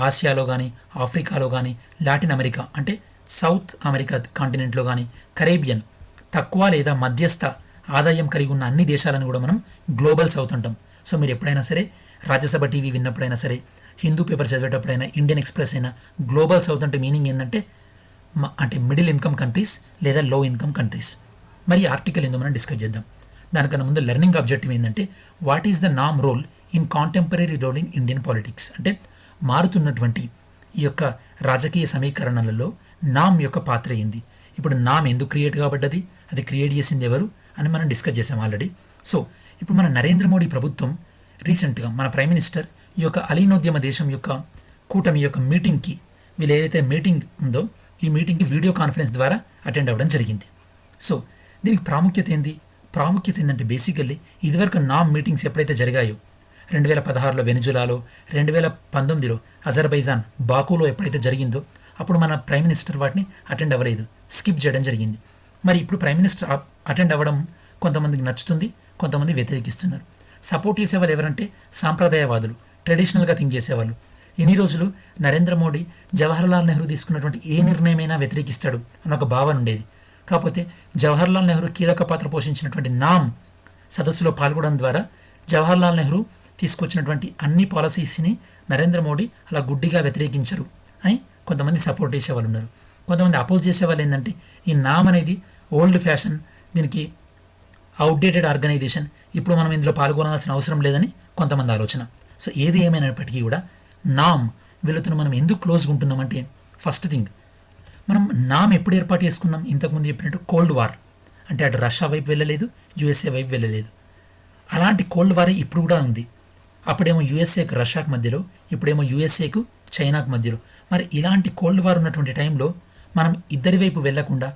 ఆసియాలో కానీ, ఆఫ్రికాలో కానీ, లాటిన్ అమెరికా అంటే సౌత్ అమెరికా కాంటినెంట్లో కానీ, కరేబియన్ తక్కువ లేదా మధ్యస్థ ఆదాయం కలిగి ఉన్న అన్ని దేశాలను కూడా మనం గ్లోబల్ సౌత్ అంటాం. సో మీరు ఎప్పుడైనా సరే రాజ్యసభ టీవీ విన్నప్పుడైనా సరే, హిందూ పేపర్ చదివేటప్పుడైనా, ఇండియన్ ఎక్స్ప్రెస్ అయినా, గ్లోబల్ సౌత్ అంటే మీనింగ్ ఏంటంటే అంటే మిడిల్ ఇన్కమ్ కంట్రీస్ లేదా లో ఇన్కమ్ కంట్రీస్. మరి ఈ ఆర్టికల్ ఏందో మనం డిస్కస్ చేద్దాం. దానికన్నా ముందు లెర్నింగ్ ఆబ్జెక్టివ్ ఏంటంటే, what is the NAM role in contemporary role in Indian politics. అంటే మారుతున్నటువంటి ఈ యొక్క రాజకీయ సమీకరణలలో నామ్ యొక్క పాత్ర ఏంది, ఇప్పుడు నామ్ ఎందుకు క్రియేట్ కాబడ్డది, అది క్రియేట్ చేసింది ఎవరు అని మనం డిస్కస్ చేసాం ఆల్రెడీ. సో ఇప్పుడు మన నరేంద్ర మోడీ ప్రభుత్వం రీసెంట్గా మన ప్రైమ్ మినిస్టర్ ఈ యొక్క అలీనోద్యమ దేశం యొక్క కూటమి యొక్క మీటింగ్కి, వీళ్ళు ఏదైతే మీటింగ్ ఉందో ఈ మీటింగ్కి వీడియో కాన్ఫరెన్స్ ద్వారా అటెండ్ అవ్వడం జరిగింది. సో దీనికి ప్రాముఖ్యత ఏంటంటే బేసికల్లీ ఇదివరకు నామ్ మీటింగ్స్ ఎప్పుడైతే జరిగాయో, 2016లో వెనిజులాలో, 2019లో అజర్బైజాన్ బాకులో ఎప్పుడైతే జరిగిందో అప్పుడు మన ప్రైమ్ మినిస్టర్ వాటిని అటెండ్ అవ్వలేదు, స్కిప్ చేయడం జరిగింది. మరి ఇప్పుడు ప్రైమ్ మినిస్టర్ అటెండ్ అవ్వడం కొంతమందికి నచ్చుతుంది, కొంతమంది వ్యతిరేకిస్తున్నారు. సపోర్ట్ చేసేవాళ్ళు ఎవరంటే సాంప్రదాయవాదులు, ట్రెడిషనల్గా థింక్ చేసేవాళ్ళు. ఎన్ని రోజులు నరేంద్ర మోడీ జవహర్లాల్ నెహ్రూ తీసుకున్నటువంటి ఏ నిర్ణయమైనా వ్యతిరేకిస్తాడు అన్న ఒక భావన ఉండేది. కాకపోతే జవహర్లాల్ నెహ్రూ కీలక పాత్ర పోషించినటువంటి నామ్ సదస్సులో పాల్గొనడం ద్వారా జవహర్లాల్ నెహ్రూ తీసుకొచ్చినటువంటి అన్ని పాలసీస్ని నరేంద్ర మోడీ అలా గుడ్డిగా వ్యతిరేకించరు అని కొంతమంది సపోర్ట్ చేసేవాళ్ళు ఉన్నారు. కొంతమంది అపోజ్ చేసేవాళ్ళు ఏంటంటే, ఈ నామ్ అనేది ఓల్డ్ ఫ్యాషన్, దీనికి అవుట్డేటెడ్ ఆర్గనైజేషన్, ఇప్పుడు మనం ఇందులో పాల్గొనాల్సిన అవసరం లేదని కొంతమంది ఆలోచన. సో ఏది ఏమైనప్పటికీ కూడా నామ్ వీళ్ళతో మనం ఎందుకు క్లోజ్గా ఉంటున్నామంటే, ఫస్ట్ థింగ్ మనం నామ్ ఎప్పుడు ఏర్పాటు చేసుకున్నాం, ఇంతకుముందు చెప్పినట్టు కోల్డ్ వార్ అంటే అటు రష్యా వైపు వెళ్ళలేదు, యుఎస్ఏ వైపు వెళ్ళలేదు. అలాంటి కోల్డ్ వార్ ఇప్పుడు కూడా ఉంది. అప్పుడేమో యుఎస్ఏకు రష్యాకు మధ్యలో, ఇప్పుడేమో యుఎస్ఏకు చైనాకు మధ్యలో. మరి ఇలాంటి కోల్డ్ వార్ ఉన్నటువంటి టైంలో మనం ఇద్దరి వైపు వెళ్లకుండా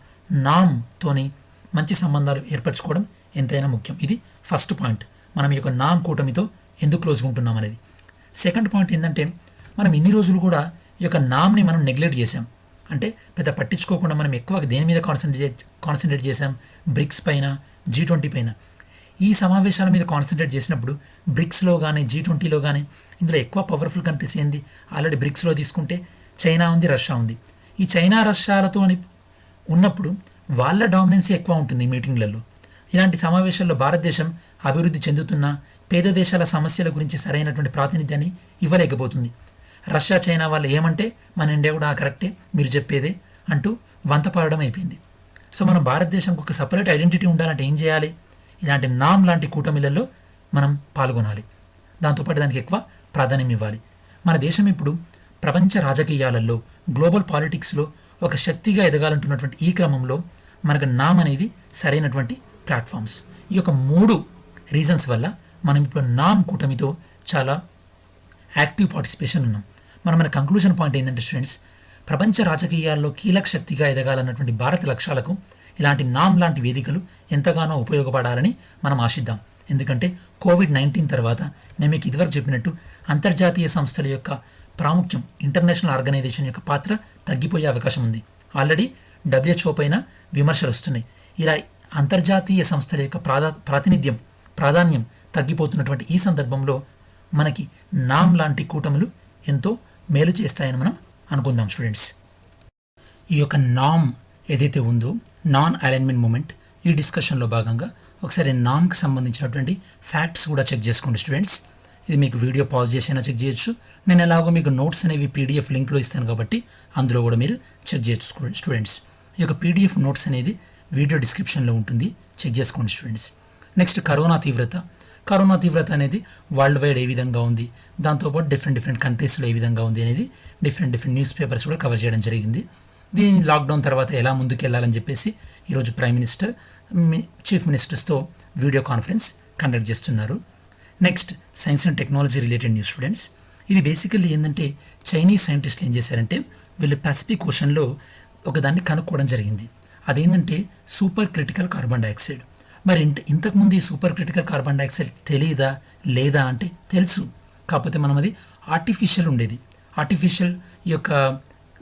నామ్తోని మంచి సంబంధాలు ఏర్పరచుకోవడం ఎంతైనా ముఖ్యం. ఇది ఫస్ట్ పాయింట్, మనం ఈ యొక్క నామ్ కూటమితో ఎందుకు క్లోజ్గా ఉంటున్నాం అనేది. సెకండ్ పాయింట్ ఏంటంటే, మనం ఇన్ని రోజులు కూడా ఈ యొక్క నామ్ని మనం నెగ్లెక్ట్ చేసాం. అంటే పెద్ద పట్టించుకోకుండా మనం ఎక్కువ దేని మీద కాన్సన్ట్రేట్ చేసాం, బ్రిక్స్ పైన, G20 పైన. ఈ సమావేశాల మీద కాన్సన్ట్రేట్ చేసినప్పుడు బ్రిక్స్లో కానీ G20లో కానీ ఇందులో ఎక్కువ పవర్ఫుల్ కంట్రీస్ ఏంది, ఆల్రెడీ బ్రిక్స్లో తీసుకుంటే చైనా ఉంది, రష్యా ఉంది. ఈ చైనా రష్యాలతో ఉన్నప్పుడు వాళ్ళ డామినెన్సీ ఎక్కువ ఉంటుంది ఈ మీటింగ్లలో. ఇలాంటి సమావేశాల్లో భారతదేశం అభివృద్ధి చెందుతున్న పేద దేశాల సమస్యల గురించి సరైనటువంటి ప్రాతినిధ్యాన్ని ఇవ్వలేకపోతుంది. రష్యా చైనా వాళ్ళు ఏమంటే మన ఇండియా కూడా కరెక్టే, మీరు చెప్పేదే అంటూ వంతపాడడం అయిపోయింది. సో మనం భారతదేశంకి ఒక సపరేట్ ఐడెంటిటీ ఉండాలంటే ఏం చేయాలి, ఇలాంటి నామ్ లాంటి కూటమిలలో మనం పాల్గొనాలి, దాంతోపాటు దానికి ఎక్కువ ప్రాధాన్యం ఇవ్వాలి. మన దేశం ఇప్పుడు ప్రపంచ రాజకీయాలలో, గ్లోబల్ పాలిటిక్స్లో ఒక శక్తిగా ఎదగాలంటున్నటువంటి ఈ క్రమంలో మనకు నామ్ అనేది సరైనటువంటి ప్లాట్ఫామ్స్. ఈ యొక్క 3 రీజన్స్ వల్ల మనం ఇప్పుడు నామ్ కూటమితో చాలా యాక్టివ్ పార్టిసిపేషన్ ఉన్నాం. మన కంక్లూజన్ పాయింట్ ఏంటంటే స్టూడెంట్స్, ప్రపంచ రాజకీయాల్లో కీలక శక్తిగా ఎదగాలన్నటువంటి భారత లక్ష్యాలకు ఇలాంటి నామ్ లాంటి వేదికలు ఎంతగానో ఉపయోగపడాలని మనం ఆశిద్దాం. ఎందుకంటే కోవిడ్-19 తర్వాత నేను మీకు ఇదివరకు చెప్పినట్టు అంతర్జాతీయ సంస్థల యొక్క ప్రాముఖ్యం, ఇంటర్నేషనల్ ఆర్గనైజేషన్ యొక్క పాత్ర తగ్గిపోయే అవకాశం ఉంది. ఆల్రెడీ WHO పైన విమర్శలు వస్తున్నాయి. ఇలా అంతర్జాతీయ సంస్థల యొక్క ప్రాధాన్యం తగ్గిపోతున్నటువంటి ఈ సందర్భంలో మనకి నామ్ లాంటి కూటములు ఎంతో మేలు చేస్తాయని మనం అనుకుందాం స్టూడెంట్స్. ఈ యొక్క నామ్ ఏదైతే ఉందో, నాన్ అలైన్మెంట్ మూమెంట్, ఈ డిస్కషన్లో భాగంగా ఒకసారి నామ్కి సంబంధించినటువంటి ఫ్యాక్ట్స్ కూడా చెక్ చేసుకోండి స్టూడెంట్స్. ఇది మీకు వీడియో పాజ్ చేసైనా చెక్ చేయొచ్చు, నేను ఎలాగో మీకు నోట్స్ అనేవి PDF లింక్లో ఇస్తాను కాబట్టి అందులో కూడా మీరు చెక్ చేయొచ్చు స్టూడెంట్స్. ఈ యొక్క PDF నోట్స్ అనేది వీడియో డిస్క్రిప్షన్లో ఉంటుంది, చెక్ చేసుకోండి స్టూడెంట్స్. నెక్స్ట్ కరోనా తీవ్రత. కరోనా తీవ్రత అనేది వరల్డ్ వైడ్ ఏ విధంగా ఉంది, దాంతోపాటు డిఫరెంట్ కంట్రీస్లో ఏ విధంగా ఉంది అనేది డిఫరెంట్ న్యూస్ పేపర్స్ కూడా కవర్ చేయడం జరిగింది. దీని లాక్డౌన్ తర్వాత ఎలా ముందుకు వెళ్ళాలని చెప్పేసి ఈరోజు ప్రైమ్ మినిస్టర్ చీఫ్ మినిస్టర్స్తో వీడియో కాన్ఫరెన్స్ కండక్ట్ చేస్తున్నారు. Next science and technology related news students. ఇది బేసికల్లీ ఏంటంటే చైనీస్ సైంటిస్టులు ఏం చేశారంటే వీళ్ళు పసిఫిక్ ఓషన్లో ఒకదాన్ని కనుక్కోవడం జరిగింది. అదేంటంటే సూపర్ క్రిటికల్ కార్బన్ డైఆక్సైడ్. మరి ఇంతకుముందు ఈ సూపర్ క్రిటికల్ కార్బన్ డైఆక్సైడ్ తెలియదా లేదా అంటే తెలుసు, కాకపోతే మనం అది ఆర్టిఫిషియల్ ఉండేది. ఆర్టిఫిషియల్ ఈ యొక్క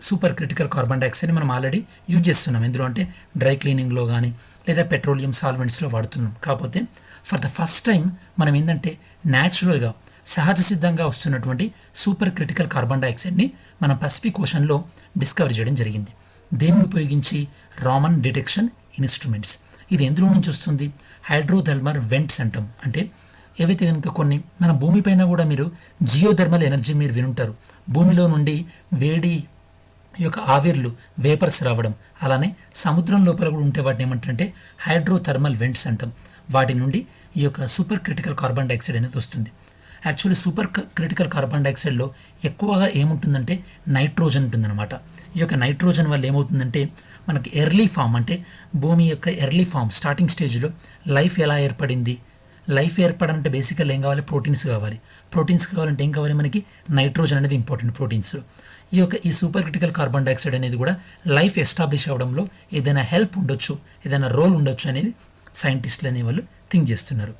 సూపర్ క్రిటికల్ కార్బన్ డైఆక్సైడ్ని మనం ఆల్రెడీ యూజ్ చేస్తున్నాం. ఎందులో అంటే డ్రై క్లీనింగ్లో కానీ లేదా పెట్రోలియం సాల్వెంట్స్లో వాడుతున్నాం. కాకపోతే ఫర్ ద ఫస్ట్ టైం మనం ఏంటంటే న్యాచురల్గా సహజ సిద్ధంగా వస్తున్నటువంటి సూపర్ క్రిటికల్ కార్బన్ డైఆక్సైడ్ని మనం పసిఫిక్ ఓషన్లో డిస్కవర్ చేయడం జరిగింది. దేన్ని ఉపయోగించి? Raman detection instruments. ఇది ఎందులో నుంచి వస్తుంది? హైడ్రోథర్మల్ వెంట్స్ అంటాం. అంటే ఏవైతే కనుక కొన్ని మన భూమిపైన కూడా మీరు జియోథర్మల్ ఎనర్జీ మీరు వినుంటారు. భూమిలో నుండి వేడి ఈ యొక్క ఆవిర్లు వేపర్స్ రావడం, అలానే సముద్రం లోపల కూడా ఉంటే వాటిని ఏమంటారంటే హైడ్రోథర్మల్ వెంట్స్ అంటాం. వాటి నుండి ఈ యొక్క సూపర్ క్రిటికల్ కార్బన్ డైఆక్సైడ్ అనేది వస్తుంది. యాక్చువల్లీ సూపర్ క్రిటికల్ కార్బన్ డైఆక్సైడ్లో ఎక్కువగా ఏముంటుందంటే నైట్రోజన్ ఉంటుందన్నమాట. ఈ యొక్క నైట్రోజన్ వల్ల ఏమవుతుందంటే మనకి ఎర్లీ ఫామ్, అంటే భూమి యొక్క ఎర్లీ ఫామ్ స్టార్టింగ్ స్టేజ్లో లైఫ్ ఎలా ఏర్పడింది? లైఫ్ ఏర్పడాలంటే బేసికల్ ఏం కావాలి? ప్రోటీన్స్ కావాలి. ప్రోటీన్స్ కావాలంటే ఏం కావాలి? మనకి నైట్రోజన్ అనేది ఇంపార్టెంట్ ప్రోటీన్స్. ఈ సూపర్ క్రిటికల్ కార్బన్ డైఆక్సైడ్ అనేది కూడా లైఫ్ ఎస్టాబ్లిష్ అవ్వడంలో ఏదైనా హెల్ప్ ఉండొచ్చు, ఏదైనా రోల్ ఉండొచ్చు అనేది సైంటిస్టులు అనేవాళ్ళు థింక్ చేస్తున్నారు.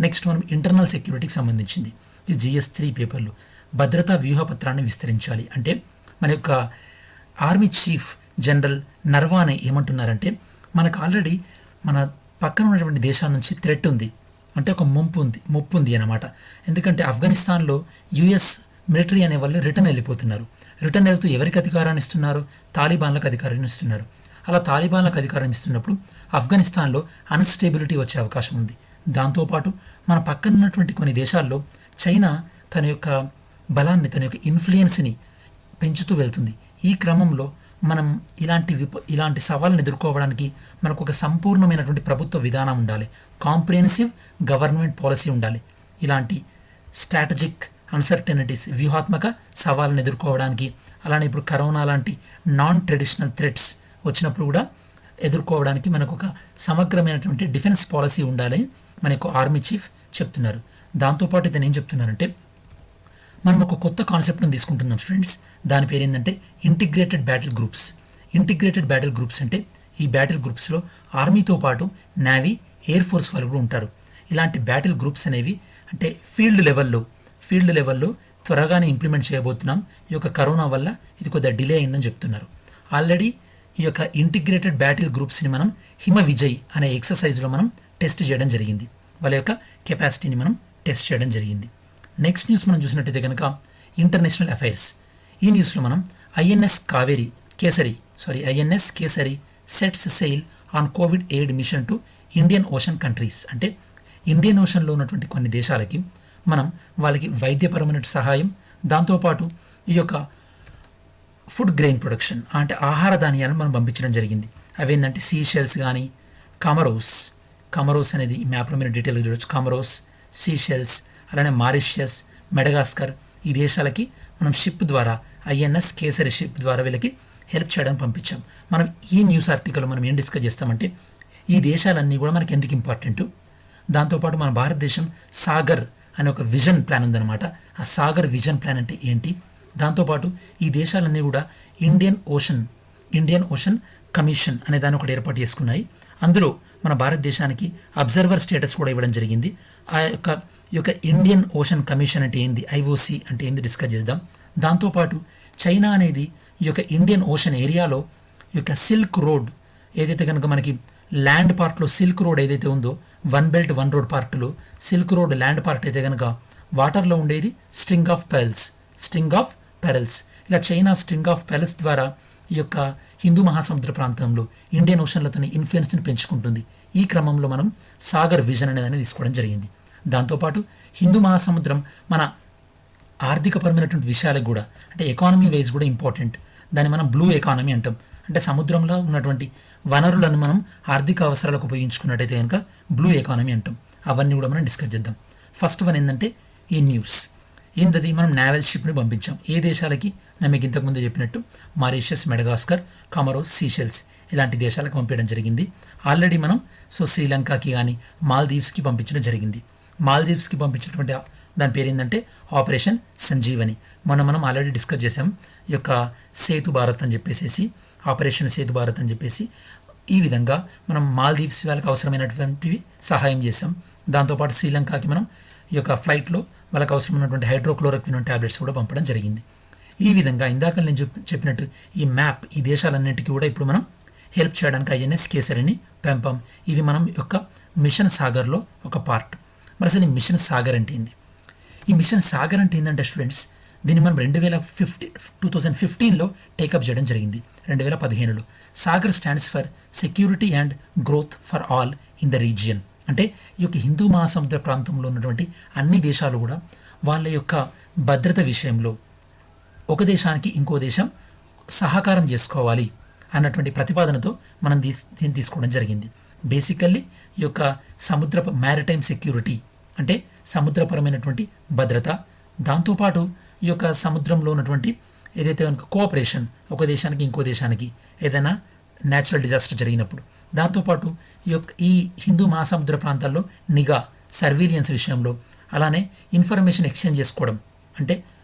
నెక్స్ట్ మనం ఇంటర్నల్ సెక్యూరిటీకి సంబంధించింది ఈ GS3 పేపర్లు భద్రతా వ్యూహపత్రాన్ని విస్తరించాలి. అంటే మన యొక్క ఆర్మీ చీఫ్ జనరల్ నర్వానే ఏమంటున్నారంటే మనకు ఆల్రెడీ మన పక్కన ఉన్నటువంటి దేశాల నుంచి థ్రెట్ ఉంది, అంటే ఒక ముప్పు ఉంది అన్నమాట. ఎందుకంటే ఆఫ్ఘనిస్తాన్లో US మిలిటరీ అనే వాళ్ళు రిటర్న్ వెళ్ళిపోతున్నారు. రిటర్న్ వెళ్తూ ఎవరికి అధికారాన్ని ఇస్తున్నారు? తాలిబాన్లకు అధికారాన్ని ఇస్తున్నారు. అలా తాలిబాన్లకు అధికారం ఇస్తున్నప్పుడు ఆఫ్ఘనిస్తాన్లో అన్స్టేబిలిటీ వచ్చే అవకాశం ఉంది. దాంతోపాటు మన పక్కన ఉన్నటువంటి కొన్ని దేశాల్లో చైనా తన యొక్క బలాన్ని, తన యొక్క ఇన్ఫ్లుయెన్స్ని పెంచుతూ వెళ్తుంది. ఈ క్రమంలో మనం ఇలాంటి సవాళ్ళను ఎదుర్కోవడానికి మనకు ఒక సంపూర్ణమైనటువంటి ప్రభుత్వ విధానం ఉండాలి, కాంప్రిహెన్సివ్ గవర్నమెంట్ పాలసీ ఉండాలి. ఇలాంటి స్ట్రాటజిక్ అన్సర్టనిటీస్, వ్యూహాత్మక సవాళ్ళను ఎదుర్కోవడానికి, అలానే ఇప్పుడు కరోనా లాంటి నాన్ ట్రెడిషనల్ థ్రెట్స్ వచ్చినప్పుడు కూడా ఎదుర్కోవడానికి మనకు ఒక సమగ్రమైనటువంటి డిఫెన్స్ పాలసీ ఉండాలి మనకు ఆర్మీ చీఫ్ చెప్తున్నారు. దాంతోపాటు ఇతను ఏం చెప్తున్నారంటే మనం ఒక కొత్త కాన్సెప్ట్ని తీసుకుంటున్నాం స్టూడెంట్స్. దాని పేరు ఏంటంటే integrated battle groups. Integrated battle groups అంటే ఈ బ్యాటిల్ గ్రూప్స్లో ఆర్మీతో పాటు నేవీ, ఎయిర్ ఫోర్స్ వాళ్ళు కూడా ఉంటారు. ఇలాంటి బ్యాటిల్ గ్రూప్స్ అనేవి అంటే ఫీల్డ్ లెవెల్లో త్వరగానే ఇంప్లిమెంట్ చేయబోతున్నాం. ఈ యొక్క కరోనా వల్ల ఇది కొద్దిగా డిలే అయిందని చెప్తున్నారు. ఆల్రెడీ ఈ యొక్క ఇంటిగ్రేటెడ్ బ్యాటిల్ గ్రూప్స్ని మనం హిమ విజయ్ అనే ఎక్సర్సైజ్లో మనం టెస్ట్ చేయడం జరిగింది. వాళ్ళ యొక్క కెపాసిటీని మనం టెస్ట్ చేయడం జరిగింది. నెక్స్ట్ న్యూస్ మనం చూసినట్టయితే కనుక ఇంటర్నేషనల్ అఫైర్స్. ఈ న్యూస్లో మనం INS Kesari sets sail on covid aid mission to Indian Ocean countries. అంటే ఇండియన్ ఓషన్లో ఉన్నటువంటి కొన్ని దేశాలకి మనం వాళ్ళకి వైద్యపరమైన సహాయం, దాంతోపాటు ఈ యొక్క ఫుడ్ గ్రెయిన్ ప్రొడక్షన్ అంటే ఆహార ధాన్యాలను మనం పంపించడం జరిగింది. అవి ఏంటంటే సీషెల్స్ కానీ కమరోస్ అనేది ఈ మ్యాప్లో మీరు డీటెయిల్గా చూడొచ్చు. కమరోస్, సీషెల్స్, అలానే మారిషియస్, మెడగాస్కర్ ఈ దేశాలకి మనం షిప్ ద్వారా ఐఎన్ఎస్ కేసరి షిప్ ద్వారా వీళ్ళకి హెల్ప్ చేయడానికి పంపించాం. మనం ఈ న్యూస్ ఆర్టికల్లో మనం ఏం డిస్కస్ చేస్తామంటే ఈ దేశాలన్నీ కూడా మనకి ఎందుకు ఇంపార్టెంట్, దాంతోపాటు మన భారతదేశం సాగర్ అనే ఒక విజన్ ప్లాన్ ఉందన్నమాట. ఆ సాగర్ విజన్ ప్లాన్ అంటే ఏంటి, దాంతోపాటు ఈ దేశాలన్నీ కూడా ఇండియన్ ఓషన్ కమిషన్ అనే దాన్ని ఒకటి ఏర్పాటు చేసుకున్నాయి. అందులో మన భారతదేశానికి అబ్జర్వర్ స్టేటస్ కూడా ఇవ్వడం జరిగింది. ఈ యొక్క ఇండియన్ ఓషన్ కమిషన్ అంటే ఏంది, IOC అంటే ఏంది డిస్కస్ చేద్దాం. దాంతోపాటు చైనా అనేది ఈ యొక్క ఇండియన్ ఓషన్ ఏరియాలో ఈ యొక్క సిల్క్ రోడ్ ఏదైతే కనుక మనకి ల్యాండ్ పార్ట్లో సిల్క్ రోడ్ ఏదైతే ఉందో, వన్ బెల్ట్ వన్ రోడ్ పార్ట్లో సిల్క్ రోడ్ ల్యాండ్ పార్ట్ అయితే కనుక వాటర్లో ఉండేది స్ట్రింగ్ ఆఫ్ పెరల్స్. ఇలా చైనా స్ట్రింగ్ ఆఫ్ పెరల్స్ ద్వారా ఈ యొక్క హిందూ మహాసముద్ర ప్రాంతంలో ఇండియన్ ఓషన్లతోని ఇన్ఫ్లుయెన్స్ని పెంచుకుంటుంది. ఈ క్రమంలో మనం సాగర్ విజన్ అనేది తీసుకోవడం జరిగింది. దాంతోపాటు హిందూ మహాసముద్రం మన ఆర్థికపరమైనటువంటి విషయాలకు కూడా అంటే ఎకానమీ వైజ్ కూడా ఇంపార్టెంట్. దాన్ని మనం బ్లూ ఎకానమీ అంటాం. అంటే సముద్రంలో ఉన్నటువంటి వనరులను మనం ఆర్థిక అవసరాలకు ఉపయోగించుకున్నట్టయితే కనుక బ్లూ ఎకానమీ అంటాం. అవన్నీ కూడా మనం డిస్కస్ చేద్దాం. ఫస్ట్ వన్ ఏంటంటే ఈ న్యూస్ ఏంటది, మనం నావల్ షిప్ని పంపించాం ఏ దేశాలకి, నేను మీకు ఇంతకుముందు చెప్పినట్టు మారిషస్, మెడగాస్కర్, కమరోస్, సీషెల్స్ ఇలాంటి దేశాలకు పంపించడం జరిగింది. ఆల్రెడీ మనం శ్రీలంకకి కానీ మాల్దీవ్స్కి పంపించడం జరిగింది. మాల్దీవ్స్కి పంపించినటువంటి దాని పేరు ఏంటంటే ఆపరేషన్ సంజీవని. మనం ఆల్రెడీ డిస్కస్ చేసాం. ఈ యొక్క సేతు భారత్ అని చెప్పేసి, ఆపరేషన్ సేతు భారత్ అని చెప్పేసి ఈ విధంగా మనం మాల్దీవ్స్ వాళ్ళకి అవసరమైనటువంటివి సహాయం చేసాం. దాంతోపాటు శ్రీలంకకి మనం ఈ యొక్క ఫ్లైట్లో వాళ్ళకి అవసరమైనటువంటి హైడ్రోక్లోరోక్వినోన్ ట్యాబ్లెట్స్ కూడా పంపడం జరిగింది. ఈ విధంగా ఇందాక నేను చెప్పినట్టు ఈ మ్యాప్ ఈ దేశాలన్నింటికీ కూడా ఇప్పుడు మనం హెల్ప్ చేయడానికి ఐఎన్ఎస్ కేసరిని పంపాం. ఇది మనం యొక్క మిషన్ సాగర్లో ఒక పార్ట్. మరి అసలు ఈ మిషన్ సాగర్ అంటే ఏంది? ఈ మిషన్ సాగర్ అంటే ఏంటంటే స్టూడెంట్స్, దీన్ని మనం 2015లో టేకప్ చేయడం జరిగింది. 2015లో SAGAR stands for security and growth for all in the region. అంటే ఈ యొక్క హిందూ మహాసముద్ర ప్రాంతంలో ఉన్నటువంటి అన్ని దేశాలు కూడా వాళ్ళ యొక్క భద్రత విషయంలో ఒక దేశానికి ఇంకో దేశం సహకారం చేసుకోవాలి అన్నటువంటి ప్రతిపాదనతో మనం దీన్ని తీసుకోవడం జరిగింది. బేసికల్లీ ఈ యొక్క సముద్రపు మ్యారిటైమ్ సెక్యూరిటీ అంటే సముద్రపరమైనటువంటి భద్రత, దాంతోపాటు ఈ యొక్క సముద్రంలో ఉన్నటువంటి ఏదైతే కోఆపరేషన్ ఒక దేశానికి ఇంకో దేశానికి ఏదైనా న్యాచురల్ డిజాస్టర్ జరిగినప్పుడు, దాంతోపాటు ఈ హిందూ మహాసముద్ర ప్రాంతాల్లో నిఘా సర్వీలియన్స్ విషయంలో, అలానే ఇన్ఫర్మేషన్ ఎక్స్చేంజ్ చేసుకోవడం అంటే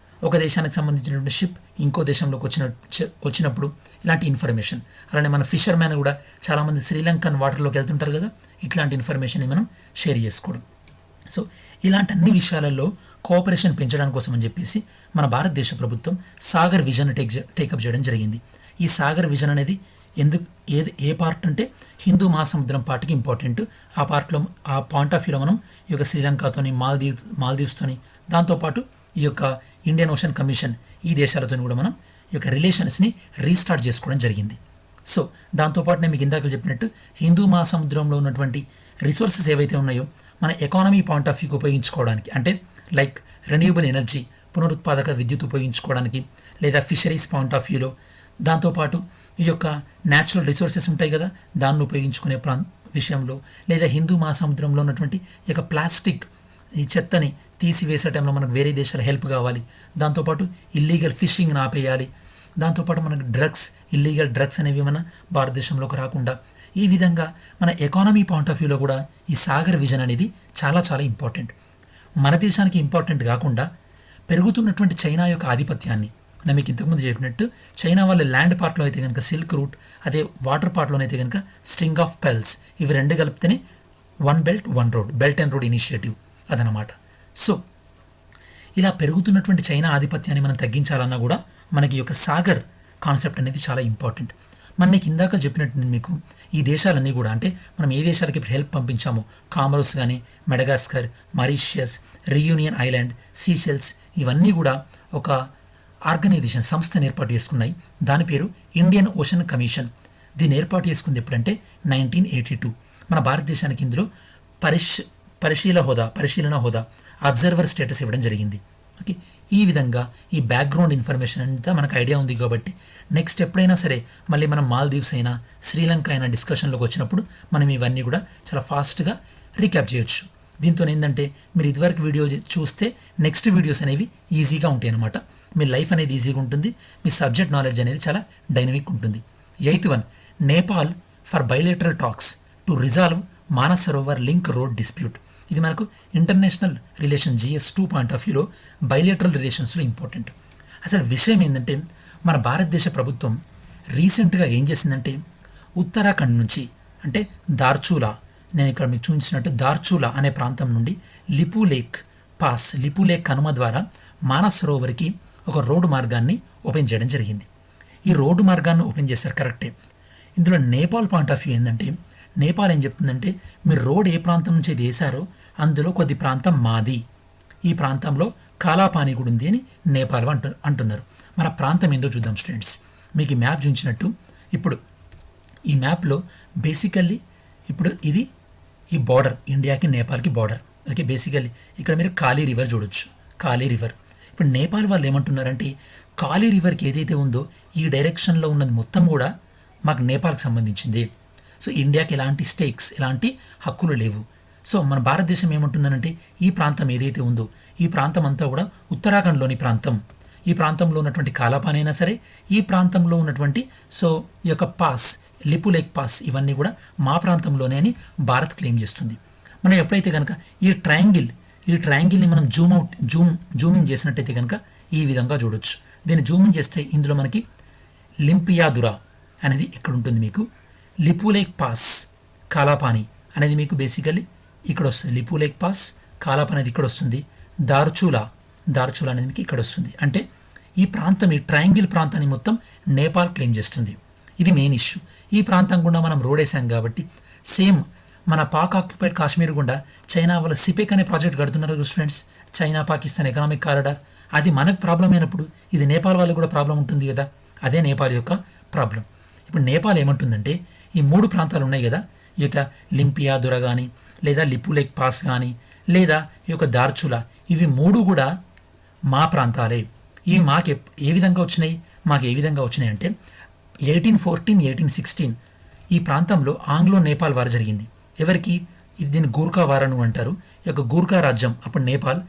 ఒక దేశానికి సంబంధించినటువంటి షిప్ ఇంకో దేశంలోకి వచ్చినప్పుడు ఇలాంటి ఇన్ఫర్మేషన్, అలానే మన ఫిషర్మ్యాన్ కూడా చాలామంది శ్రీలంకన్ వాటర్లోకి వెళ్తుంటారు కదా, ఇట్లాంటి ఇన్ఫర్మేషన్ మనం షేర్ చేసుకోవడం. సో ఇలాంటి అన్ని విషయాలలో కోఆపరేషన్ పెంచడం కోసం అని చెప్పేసి మన భారతదేశ ప్రభుత్వం సాగర్ విజన్ టేకప్ చేయడం జరిగింది. ఈ సాగర్ విజన్ అనేది ఏ పార్ట్ అంటే హిందూ మహాసముద్రం పార్ట్కి ఇంపార్టెంట్. ఆ పార్ట్లో ఆ పాయింట్ ఆఫ్ వ్యూలో మనం ఈ యొక్క శ్రీలంకతోని మాల్దీవ్స్తోని దాంతోపాటు ఈ యొక్క ఇండియన్ ఓషన్ కమిషన్ ఈ దేశాలతో కూడా మనం ఈ యొక్క రిలేషన్స్ని రీస్టార్ట్ చేసుకోవడం జరిగింది. సో దాంతోపాటు నేను మీకు ఇందాక చెప్పినట్టు హిందూ మహాసముద్రంలో ఉన్నటువంటి రిసోర్సెస్ ఏవైతే ఉన్నాయో మన ఎకానమీ పాయింట్ ఆఫ్ వ్యూకి ఉపయోగించుకోవడానికి, అంటే లైక్ రెన్యూబుల్ ఎనర్జీ పునరుత్పాదక విద్యుత్ ఉపయోగించుకోవడానికి, లేదా ఫిషరీస్ పాయింట్ ఆఫ్ వ్యూలో, దాంతోపాటు ఈ యొక్క న్యాచురల్ రిసోర్సెస్ ఉంటాయి కదా దాన్ని ఉపయోగించుకునే విషయంలో, లేదా హిందూ మహాసముద్రంలో ఉన్నటువంటి ఈ యొక్క ప్లాస్టిక్ ఈ చెత్తని తీసివేసే టైంలో మనకు వేరే దేశాల హెల్ప్ కావాలి, దాంతోపాటు ఇల్లీగల్ ఫిషింగ్ని ఆపేయాలి, దాంతోపాటు మనకు ఇల్లీగల్ డ్రగ్స్ అనేవి మన భారతదేశంలోకి రాకుండా, ఈ విధంగా మన ఎకానమీ పాయింట్ ఆఫ్ వ్యూలో కూడా ఈ సాగర్ విజన్ అనేది చాలా చాలా ఇంపార్టెంట్. మన దేశానికి ఇంపార్టెంట్ కాకుండా పెరుగుతున్నటువంటి చైనా యొక్క ఆధిపత్యాన్ని, నేను మీకు ఇంతకుముందు చెప్పినట్టు చైనా వాళ్ళ ల్యాండ్ పార్ట్లో అయితే కనుక సిల్క్ రూట్, అదే వాటర్ పార్ట్లోనైతే కనుక స్ట్రింగ్ ఆఫ్ పెల్స్, ఇవి రెండు కలిపితేనే one belt one road, belt and road initiative అదనమాట. సో ఇలా పెరుగుతున్నటువంటి చైనా ఆధిపత్యాన్ని మనం తగ్గించాలన్నా కూడా మనకి ఈ యొక్క సాగర్ కాన్సెప్ట్ అనేది చాలా ఇంపార్టెంట్. మనకి ఇందాక చెప్పినట్టు నేను మీకు ఈ దేశాలన్నీ కూడా, అంటే మనం ఏ దేశాలకి ఇప్పుడు హెల్ప్ పంపించామో కామరోస్ కానీ, Madagascar, Mauritius, Reunion island, Seychelles, ఇవన్నీ కూడా ఒక ఆర్గనైజేషన్ సంస్థను ఏర్పాటు చేసుకున్నాయి. దాని పేరు ఇండియన్ ఓషన్ కమిషన్. దీన్ని ఏర్పాటు చేసుకుంది ఎప్పుడంటే 1982. మన భారతదేశానికి ఇందులో పరిశీలన హోదా అబ్జర్వర్ స్టేటస్ ఇవ్వడం జరిగింది. ఓకే, ఈ విధంగా ఈ బ్యాక్గ్రౌండ్ ఇన్ఫర్మేషన్ అంతా మనకు ఐడియా ఉంది కాబట్టి నెక్స్ట్ ఎప్పుడైనా సరే మళ్ళీ మనం మాల్దీవ్స్ అయినా శ్రీలంక అయినా డిస్కషన్లోకి వచ్చినప్పుడు మనం ఇవన్నీ కూడా చాలా ఫాస్ట్గా రీక్యాప్ చేయొచ్చు. దీంతో ఏంటంటే మీరు ఇదివరకు వీడియో చూస్తే నెక్స్ట్ వీడియోస్ అనేవి ఈజీగా ఉంటాయి అన్నమాట. మీ లైఫ్ అనేది ఈజీగా ఉంటుంది, మీ సబ్జెక్ట్ నాలెడ్జ్ అనేది చాలా డైనమిక్ ఉంటుంది. 8th one, Nepal for bilateral talks to resolve Manas Sarovar link road dispute. ఇది మనకు international relation GS2 point of వ్యూలో బైలేటరల్ రిలేషన్స్లో ఇంపార్టెంట్. అసలు విషయం ఏంటంటే మన భారతదేశ ప్రభుత్వం రీసెంట్గా ఏం చేసిందంటే ఉత్తరాఖండ్ నుంచి, అంటే దార్చూలా, నేను ఇక్కడ మీకు చూపించినట్టు దార్చూలా అనే ప్రాంతం నుండి లిపులేక్ కనుమ ద్వారా మానస్ సరోవర్కి ఒక రోడ్డు మార్గాన్ని ఓపెన్ చేయడం జరిగింది. ఈ రోడ్డు మార్గాన్ని ఓపెన్ చేశారు కరెక్టే. ఇందులో నేపాల్ పాయింట్ ఆఫ్ వ్యూ ఏంటంటే, నేపాల్ ఏం చెప్తుందంటే మీరు రోడ్ ఏ ప్రాంతం నుంచి వేశారో అందులో కొద్ది ప్రాంతం మాది, ఈ ప్రాంతంలో కాలాపాని కూడా ఉంది అని నేపాల్ అంటున్నారు. మన ప్రాంతం ఏందో చూద్దాం స్టూడెంట్స్. మీకు ఈ మ్యాప్ చూపించినట్టు ఇప్పుడు ఈ మ్యాప్లో బేసికల్లీ ఇప్పుడు ఇది ఈ బార్డర్, ఇండియాకి నేపాల్కి బార్డర్. ఓకే, బేసికల్లీ ఇక్కడ మీరు కాళీ రివర్ చూడొచ్చు. కాళీ రివర్ ఇప్పుడు నేపాల్ వాళ్ళు ఏమంటున్నారంటే కాళీ రివర్కి ఏదైతే ఉందో ఈ డైరెక్షన్లో ఉన్నది మొత్తం కూడా మాకు నేపాల్కి సంబంధించింది. సో ఇండియాకి ఎలాంటి స్టేక్స్, ఎలాంటి హక్కులు లేవు. సో మన భారతదేశం ఏమంటున్నానంటే ఈ ప్రాంతం ఏదైతే ఉందో ఈ ప్రాంతం అంతా కూడా ఉత్తరాఖండ్లోని ప్రాంతం. ఈ ప్రాంతంలో ఉన్నటువంటి కాలాపాని అయినా సరే, ఈ ప్రాంతంలో ఉన్నటువంటి సో ఈ యొక్క పాస్, లిపు లేక్ పాస్, ఇవన్నీ కూడా మా ప్రాంతంలోనే అని భారత్ క్లెయిమ్ చేస్తుంది. మనం ఎప్పుడైతే కనుక ఈ ట్రయాంగిల్ని మనం జూమ్ ఇన్ చేసినట్టయితే కనుక ఈ విధంగా చూడొచ్చు. దీన్ని జూమ్ ఇన్ చేస్తే ఇందులో మనకి లింపియాదురా అనేది ఇక్కడ ఉంటుంది, మీకు లిపు లేక్ పాస్, కాలాపాని అనేది మీకు బేసికలీ ఇక్కడ వస్తుంది. లిపు లేక్ పాస్, కాలాపాని అనేది ఇక్కడ వస్తుంది. దార్చులా అనేది మీకు ఇక్కడ వస్తుంది. అంటే ఈ ప్రాంతం, ఈ ట్రయాంగిల్ ప్రాంతాన్ని మొత్తం నేపాల్ క్లెయిమ్ చేస్తుంది. ఇది మెయిన్ ఇష్యూ. ఈ ప్రాంతం గుండా మనం రోడ్ వేసాం కాబట్టి సేమ్ మన పాక్ ఆక్యుపైడ్ కాశ్మీర్ గుండా చైనా వాళ్ళ సిపెక్ అనే ప్రాజెక్ట్ కడుతున్నారు students, China Pakistan economic corridor. అది మనకు ప్రాబ్లం అయినప్పుడు ఇది నేపాల్ వాళ్ళకి కూడా ప్రాబ్లం ఉంటుంది కదా, అదే నేపాల్ యొక్క ప్రాబ్లం. ఇప్పుడు నేపాల్ ఏమంటుందంటే ఈ 3 ప్రాంతాలు ఉన్నాయి కదా, ఈ యొక్క లింపియాదురా కానీ, లేదా లిపు లేక్ పాస్ కానీ, లేదా ఈ యొక్క దార్చులా, ఇవి 3 కూడా మా ప్రాంతాలే. ఇవి మాకు ఏ విధంగా వచ్చినాయి అంటే 1814, 1816 ఈ ప్రాంతంలో ఆంగ్లో నేపాల్ వార్ జరిగింది. ఎవరికి? దీన్ని గూర్ఖా వార్ అని అంటారు. ఈ యొక్క గూర్ఖా రాజ్యం అప్పుడు నేపాల్,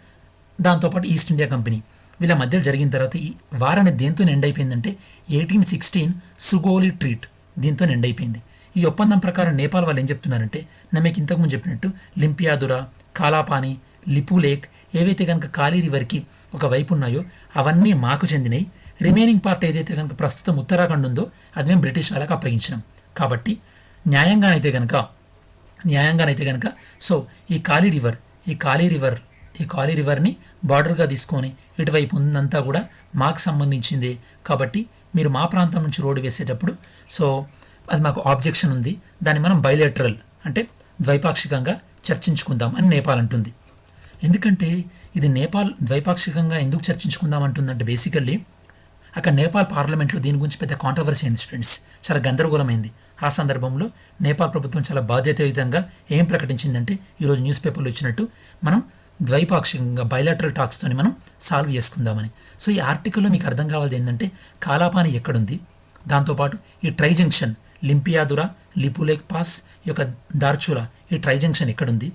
దాంతోపాటు ఈస్ట్ ఇండియా కంపెనీ, వీళ్ళ మధ్య జరిగిన తర్వాత ఈ వార్ అనేది దేంతో ఎండ్ అయిపోయిందంటే 1816 సుగోలి ట్రీట్, దీంతో ఎండ్ అయిపోయింది. ఈ ఒప్పందం ప్రకారం నేపాల్ వాళ్ళు ఏం చెప్తున్నారంటే, నేను మీకు ఇంతకుముందు చెప్పినట్టు లింపియాదురా, కాలాపాని, లిపు లేక్ ఏవైతే కనుక కాళీ రివర్కి ఒక వైపు ఉన్నాయో అవన్నీ మాకు చెందినవి. రిమైనింగ్ పార్ట్ ఏదైతే కనుక ప్రస్తుతం ఉత్తరాఖండ్ ఉందో అది మేము బ్రిటిష్ వాళ్ళకి అప్పగించినాం. కాబట్టి న్యాయంగానైతే కనుక సో ఈ కాళీ రివర్ని బార్డర్గా తీసుకొని ఇటువైపు ఉందంతా కూడా మాకు సంబంధించిందే. కాబట్టి మీరు మా ప్రాంతం నుంచి రోడ్డు వేసేటప్పుడు సో అది మాకు ఆబ్జెక్షన్ ఉంది, దాన్ని మనం బైలేటరల్ అంటే ద్వైపాక్షికంగా చర్చించుకుందాం అని నేపాల్ అంటుంది. ఎందుకంటే ఇది నేపాల్ ద్వైపాక్షికంగా ఎందుకు చర్చించుకుందాం అంటుందంటే బేసికల్లీ అక్కడ నేపాల్ పార్లమెంట్లో దీని గురించి పెద్ద కాంట్రవర్సీ అయింది స్టూడెంట్స్, చాలా గందరగోళమైంది. ఆ సందర్భంలో నేపాల్ ప్రభుత్వం చాలా బాధ్యతాయుతంగా ఏం ప్రకటించిందంటే ఈరోజు న్యూస్ పేపర్లో ఇచ్చినట్టు మనం ద్వైపాక్షికంగా బైలాటరల్ టాక్స్తోని మనం సాల్వ్ చేసుకుందామని. సో ఈ ఆర్టికల్లో మీకు అర్థం కావాల్సింది ఏంటంటే కాలాపాని ఎక్కడుంది, దాంతోపాటు ఈ tri junction లింపియాదురా, Lipu lake pass, ఈ యొక్క దార్చులా, ఈ ట్రై జంక్షన్ ఎక్కడుంది,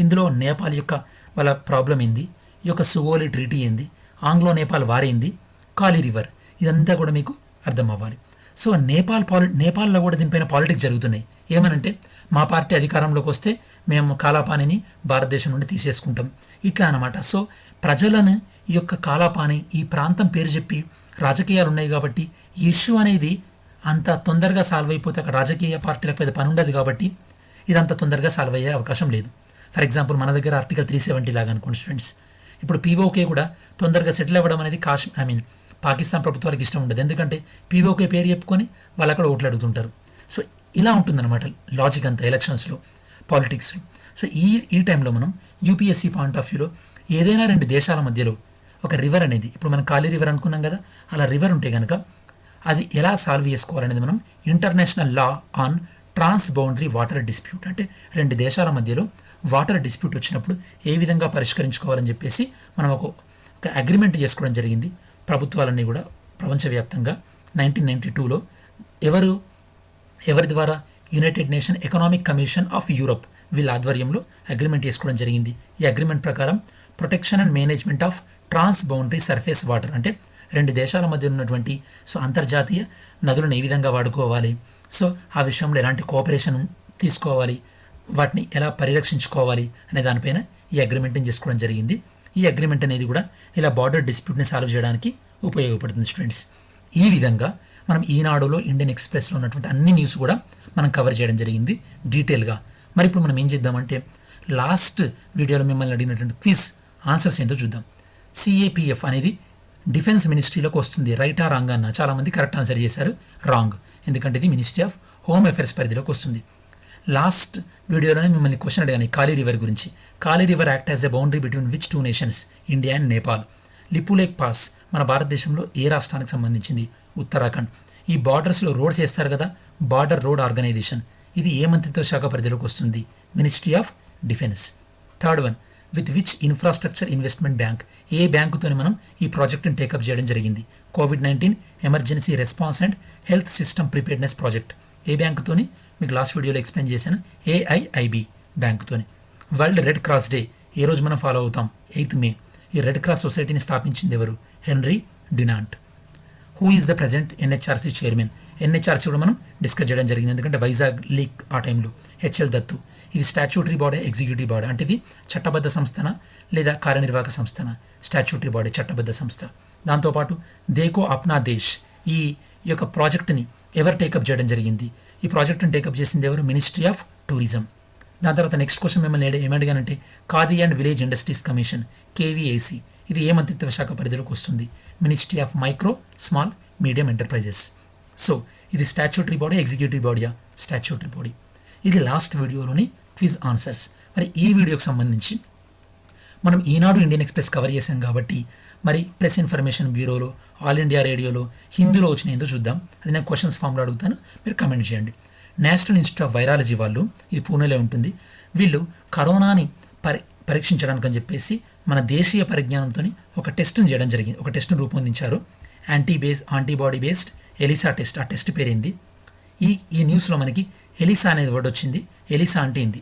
ఇందులో నేపాల్ యొక్క వాళ్ళ ప్రాబ్లం ఏంది, ఈ యొక్క సుగోలి ట్రీటీ ఏంది, ఆంగ్లో నేపాల్ వారేంది, కాళీ రివర్, ఇదంతా కూడా మీకు అర్థం అవ్వాలి. సో నేపాల్లో కూడా దీనిపైన పాలిటిక్స్ జరుగుతున్నాయి. ఏమనంటే మా పార్టీ అధికారంలోకి వస్తే మేము కాలాపానిని భారతదేశం నుండి తీసేసుకుంటాం, ఇట్లా అనమాట. సో ప్రజలను ఈ యొక్క కాలాపాని, ఈ ప్రాంతం పేరు చెప్పి రాజకీయాలు ఉన్నాయి కాబట్టి ఈ ఇష్యూ అనేది అంత తొందరగా సాల్వ్ అయిపోతే అక్కడ రాజకీయ పార్టీలకు పెద్ద పని ఉండదు కాబట్టి ఇదంత తొందరగా సాల్వ్ అయ్యే అవకాశం లేదు. ఫర్ ఎగ్జాంపుల్ మన దగ్గర ఆర్టికల్ 370 లాగా అనుకోండి స్టూడెంట్స్. ఇప్పుడు పీఓకే కూడా తొందరగా సెటిల్ అవ్వడం అనేది పాకిస్తాన్ ప్రభుత్వానికి ఇష్టం ఉండదు. ఎందుకంటే పీఓకే పేరు చెప్పుకొని వాళ్ళు అక్కడ ఓట్లు అడుగుతుంటారు. సో ఇలా ఉంటుందన్నమాట లాజిక్ అంతా ఎలక్షన్స్లో, పాలిటిక్స్లో. సో ఈ టైంలో మనం యూపీఎస్సీ పాయింట్ ఆఫ్ వ్యూలో ఏదైనా 2 దేశాల మధ్యలో ఒక రివర్ అనేది, ఇప్పుడు మనం కాళీ రివర్ అనుకున్నాం కదా, అలా రివర్ ఉంటే కనుక అది ఎలా సాల్వ్ చేసుకోవాలనేది మనం international law on transboundary water dispute, అంటే 2 దేశాల మధ్యలో వాటర్ డిస్ప్యూట్ వచ్చినప్పుడు ఏ విధంగా పరిష్కరించుకోవాలని చెప్పేసి మనం ఒక అగ్రిమెంట్ చేసుకోవడం జరిగింది. ప్రభుత్వాలన్నీ కూడా ప్రపంచవ్యాప్తంగా 1992లో ఎవరి ద్వారా United Nation Economic Commission of Europe వీళ్ళ ఆధ్వర్యంలో అగ్రిమెంట్ చేసుకోవడం జరిగింది. ఈ అగ్రిమెంట్ ప్రకారం protection and management of transboundary surface water, అంటే 2 దేశాల మధ్య ఉన్నటువంటి సో అంతర్జాతీయ నదులను ఏ విధంగా వాడుకోవాలి, సో ఆ విషయంలో ఎలాంటి కోఆపరేషన్ తీసుకోవాలి, వాటిని ఎలా పరిరక్షించుకోవాలి అనే దానిపైన ఈ అగ్రిమెంట్ని చేసుకోవడం జరిగింది. ఈ అగ్రిమెంట్ అనేది కూడా ఇలా బార్డర్ డిస్ప్యూట్ని సాల్వ్ చేయడానికి ఉపయోగపడుతుంది స్టూడెంట్స్. ఈ విధంగా మనం ఈనాడులో, ఇండియన్ ఎక్స్ప్రెస్లో ఉన్నటువంటి అన్ని న్యూస్ కూడా మనం కవర్ చేయడం జరిగింది డీటెయిల్గా. మరి ఇప్పుడు మనం ఏం చేద్దామంటే లాస్ట్ వీడియోలో మిమ్మల్ని అడిగినటువంటి క్విజ్ ఆన్సర్స్ ఏంటో చూద్దాం. సిఏపిఎఫ్ అనేది డిఫెన్స్ మినిస్ట్రీలోకి వస్తుంది, రైటా రాంగ్ అన్న చాలామంది కరెక్ట్ ఆన్సర్ చేశారు. రాంగ్, ఎందుకంటే ఇది మినిస్ట్రీ ఆఫ్ హోమ్ అఫైర్స్ పరిధిలోకి వస్తుంది. లాస్ట్ వీడియోలోనే మిమ్మల్ని క్వశ్చన్ అడిగాను కాళీ రివర్ గురించి. Kali river act as a boundary between which 2 nations, India and Nepal. Lipulekh pass మన భారతదేశంలో ఏ రాష్ట్రానికి సంబంధించింది? ఉత్తరాఖండ్. ఈ బార్డర్స్లో రోడ్స్ వేస్తారు కదా, బార్డర్ రోడ్ ఆర్గనైజేషన్, ఇది ఏ మంత్రిత్వ శాఖ పరిధిలోకి వస్తుంది? Ministry of defence. Third one, with which infrastructure investment bank, ఏ బ్యాంకుతోని మనం ఈ ప్రాజెక్ట్ని టేకప్ చేయడం జరిగింది? కోవిడ్-19 emergency response and health system preparedness project. ఏ బ్యాంకుతోని మీకు లాస్ట్ వీడియోలో ఎక్స్ప్లెయిన్ చేశాను, ఏఐఐబి బ్యాంకుతోని. వరల్డ్ రెడ్ క్రాస్ డే ఏ రోజు మనం ఫాలో అవుతాం? 8th మే. ఈ రెడ్ క్రాస్ సొసైటీని స్థాపించింది ఎవరు? Henry Dunant. Who is the present NHRC chairman? NHRC కూడా మనం డిస్కస్ చేయడం జరిగింది, ఎందుకంటే వైజాగ్ లీక్ ఆ టైంలో. హెచ్ఎల్ దత్తు. ఇది స్టాచ్యూటరీ బాడీ, ఎగ్జిక్యూటివ్ బాడీ, అంటే ఇది చట్టబద్ధ సంస్థన లేదా కార్యనిర్వాహక సంస్థన? స్టాచ్యూటరీ బాడీ, చట్టబద్ధ సంస్థ. దాంతోపాటు దేకో అప్నా దేశ్, ఈ యొక్క ప్రాజెక్టుని ఎవరు టేకప్ చేయడం జరిగింది? ఈ ప్రాజెక్టుని టేకప్ చేసింది ఎవరు? Ministry of tourism. దాని తర్వాత నెక్స్ట్ క్వశ్చన్ మిమ్మల్ని ఏమడిగానంటే Khadi and village industries commission, KVIC, ఇది ఏ మంత్రిత్వ శాఖ పరిధిలోకి వస్తుంది? Ministry of micro, small, medium enterprises. So ఇది స్టాచ్యూటరీ బాడీ, ఎగ్జిక్యూటివ్ బాడీయా? Statutory body. ఇది లాస్ట్ వీడియోలోని క్విజ్ ఆన్సర్స్. మరి ఈ వీడియోకి సంబంధించి మనం ఈనాడు ఇండియన్ ఎక్స్ప్రెస్ కవర్ చేశాం కాబట్టి మరి ప్రెస్ ఇన్ఫర్మేషన్ బ్యూరోలో, ఆల్ ఇండియా రేడియోలో హిందీలో వచ్చిన ఏందో చూద్దాం. అది నేను క్వశ్చన్స్ ఫామ్లో అడుగుతాను, మీరు కమెంట్ చేయండి. నేషనల్ ఇన్స్టిట్యూట్ ఆఫ్ వైరాలజీ వాళ్ళు, ఇది పూణేలో ఉంటుంది, వీళ్ళు కరోనాని పరీక్షించడానికి అని చెప్పేసి మన దేశీయ పరిజ్ఞానంతో ఒక టెస్ట్ని చేయడం జరిగింది, ఒక టెస్ట్ని రూపొందించారు. Antibody based ELISA test. ఆ టెస్ట్ పేరేంది? ఈ న్యూస్లో మనకి ఎలిసా అనేది వర్డ్ వచ్చింది. ఎలిసా అంటే ఏంది?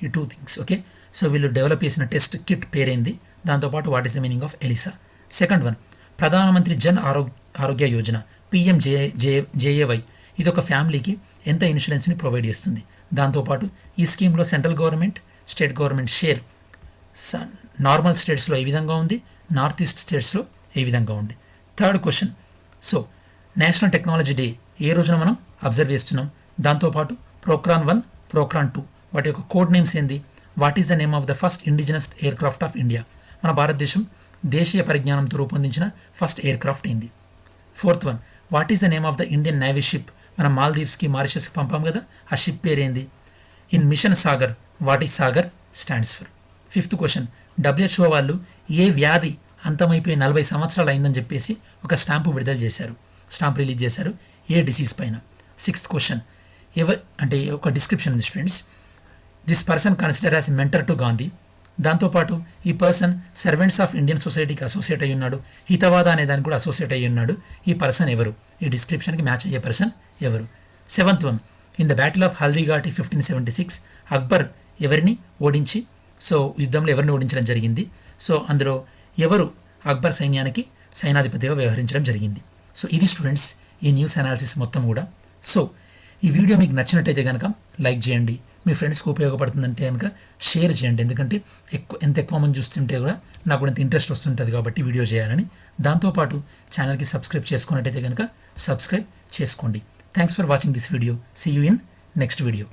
ఈ 2 థింగ్స్. ఓకే, సో వీళ్ళు డెవలప్ చేసిన టెస్ట్ కిట్ పేరేంది? దాంతోపాటు what is the meaning of ELISA? Second one, ప్రధానమంత్రి జన్ ఆరోగ్య యోజన, పిఎంజేఏవై, ఇది ఒక ఫ్యామిలీకి ఎంత ఇన్సూరెన్స్ని ప్రొవైడ్ చేస్తుంది? దాంతోపాటు ఈ స్కీమ్లో central government, state government share normal స్టేట్స్లో ఏ విధంగా ఉంది, నార్త్ ఈస్ట్ స్టేట్స్లో ఏ విధంగా ఉంది? Third question, so national technology day ఏ రోజున మనం అబ్జర్వ్ చేస్తున్నాం? దాంతోపాటు ప్రోక్రాన్ 1, ప్రోక్రాన్ 2, వాటి యొక్క కోడ్ నేమ్స్ ఏంది? What is the name of the first indigenous aircraft of India? మన భారతదేశం దేశీయ పరిజ్ఞానంతో రూపొందించిన ఫస్ట్ ఎయిర్ క్రాఫ్ట్ ఏంది? Fourth one, what is the name of the Indian navy ship? మనం మాల్దీవ్స్కి, మారిషస్కి పంపాం కదా, ఆ షిప్ పేరేంది? In mission SAGAR, what is SAGAR stands for? Fifth question, WHO వాళ్ళు ఏ వ్యాధి అంతమైపోయి 40 సంవత్సరాలు అయిందని చెప్పేసి ఒక స్టాంపు విడుదల చేశారు, స్టాంప్ రిలీజ్ చేశారు, ఏ డిసీజ్ పైన? సిక్స్త్ క్వశ్చన్, అంటే ఒక డిస్క్రిప్షన్ ఉంది students. This person consider as mentor to Gandhi. దాంతోపాటు ఈ పర్సన్ సర్వెంట్స్ ఆఫ్ ఇండియన్ సొసైటీకి అసోసియేట్ అయ్యి ఉన్నాడు, హితవాద అనే దానికి కూడా అసోసియేట్ అయ్యి ఉన్నాడు. ఈ పర్సన్ ఎవరు? ఈ డిస్క్రిప్షన్కి మ్యాచ్ అయ్యే పర్సన్ ఎవరు? Seventh one, in the battle of Haldighati 1576 Akbar ఎవరిని ఓడించి, సో యుద్ధంలో ఎవరిని ఓడించడం జరిగింది? సో అందులో ఎవరు అక్బర్ సైన్యానికి సైనాధిపతిగా వ్యవహరించడం జరిగింది? సో ఇది స్టూడెంట్స్ ఈ న్యూస్ అనాలిసిస్ మొత్తం కూడా. సో ఈ వీడియో మీకు నచ్చినట్టయితే కనుక లైక్ చేయండి, మీ ఫ్రెండ్స్కి ఉపయోగపడుతుందంటే కనుక షేర్ చేయండి, ఎందుకంటే ఎంత ఎక్కువ మంది చూస్తుంటే కూడా నాకు కూడా ఎంత ఇంట్రెస్ట్ వస్తుంటుంది కాబట్టి వీడియో చేయాలని. దాంతోపాటు ఛానల్కి సబ్స్క్రైబ్ చేసుకున్నట్టయితే కనుక సబ్స్క్రైబ్ చేసుకోండి. Thanks for watching this video. See you in next video.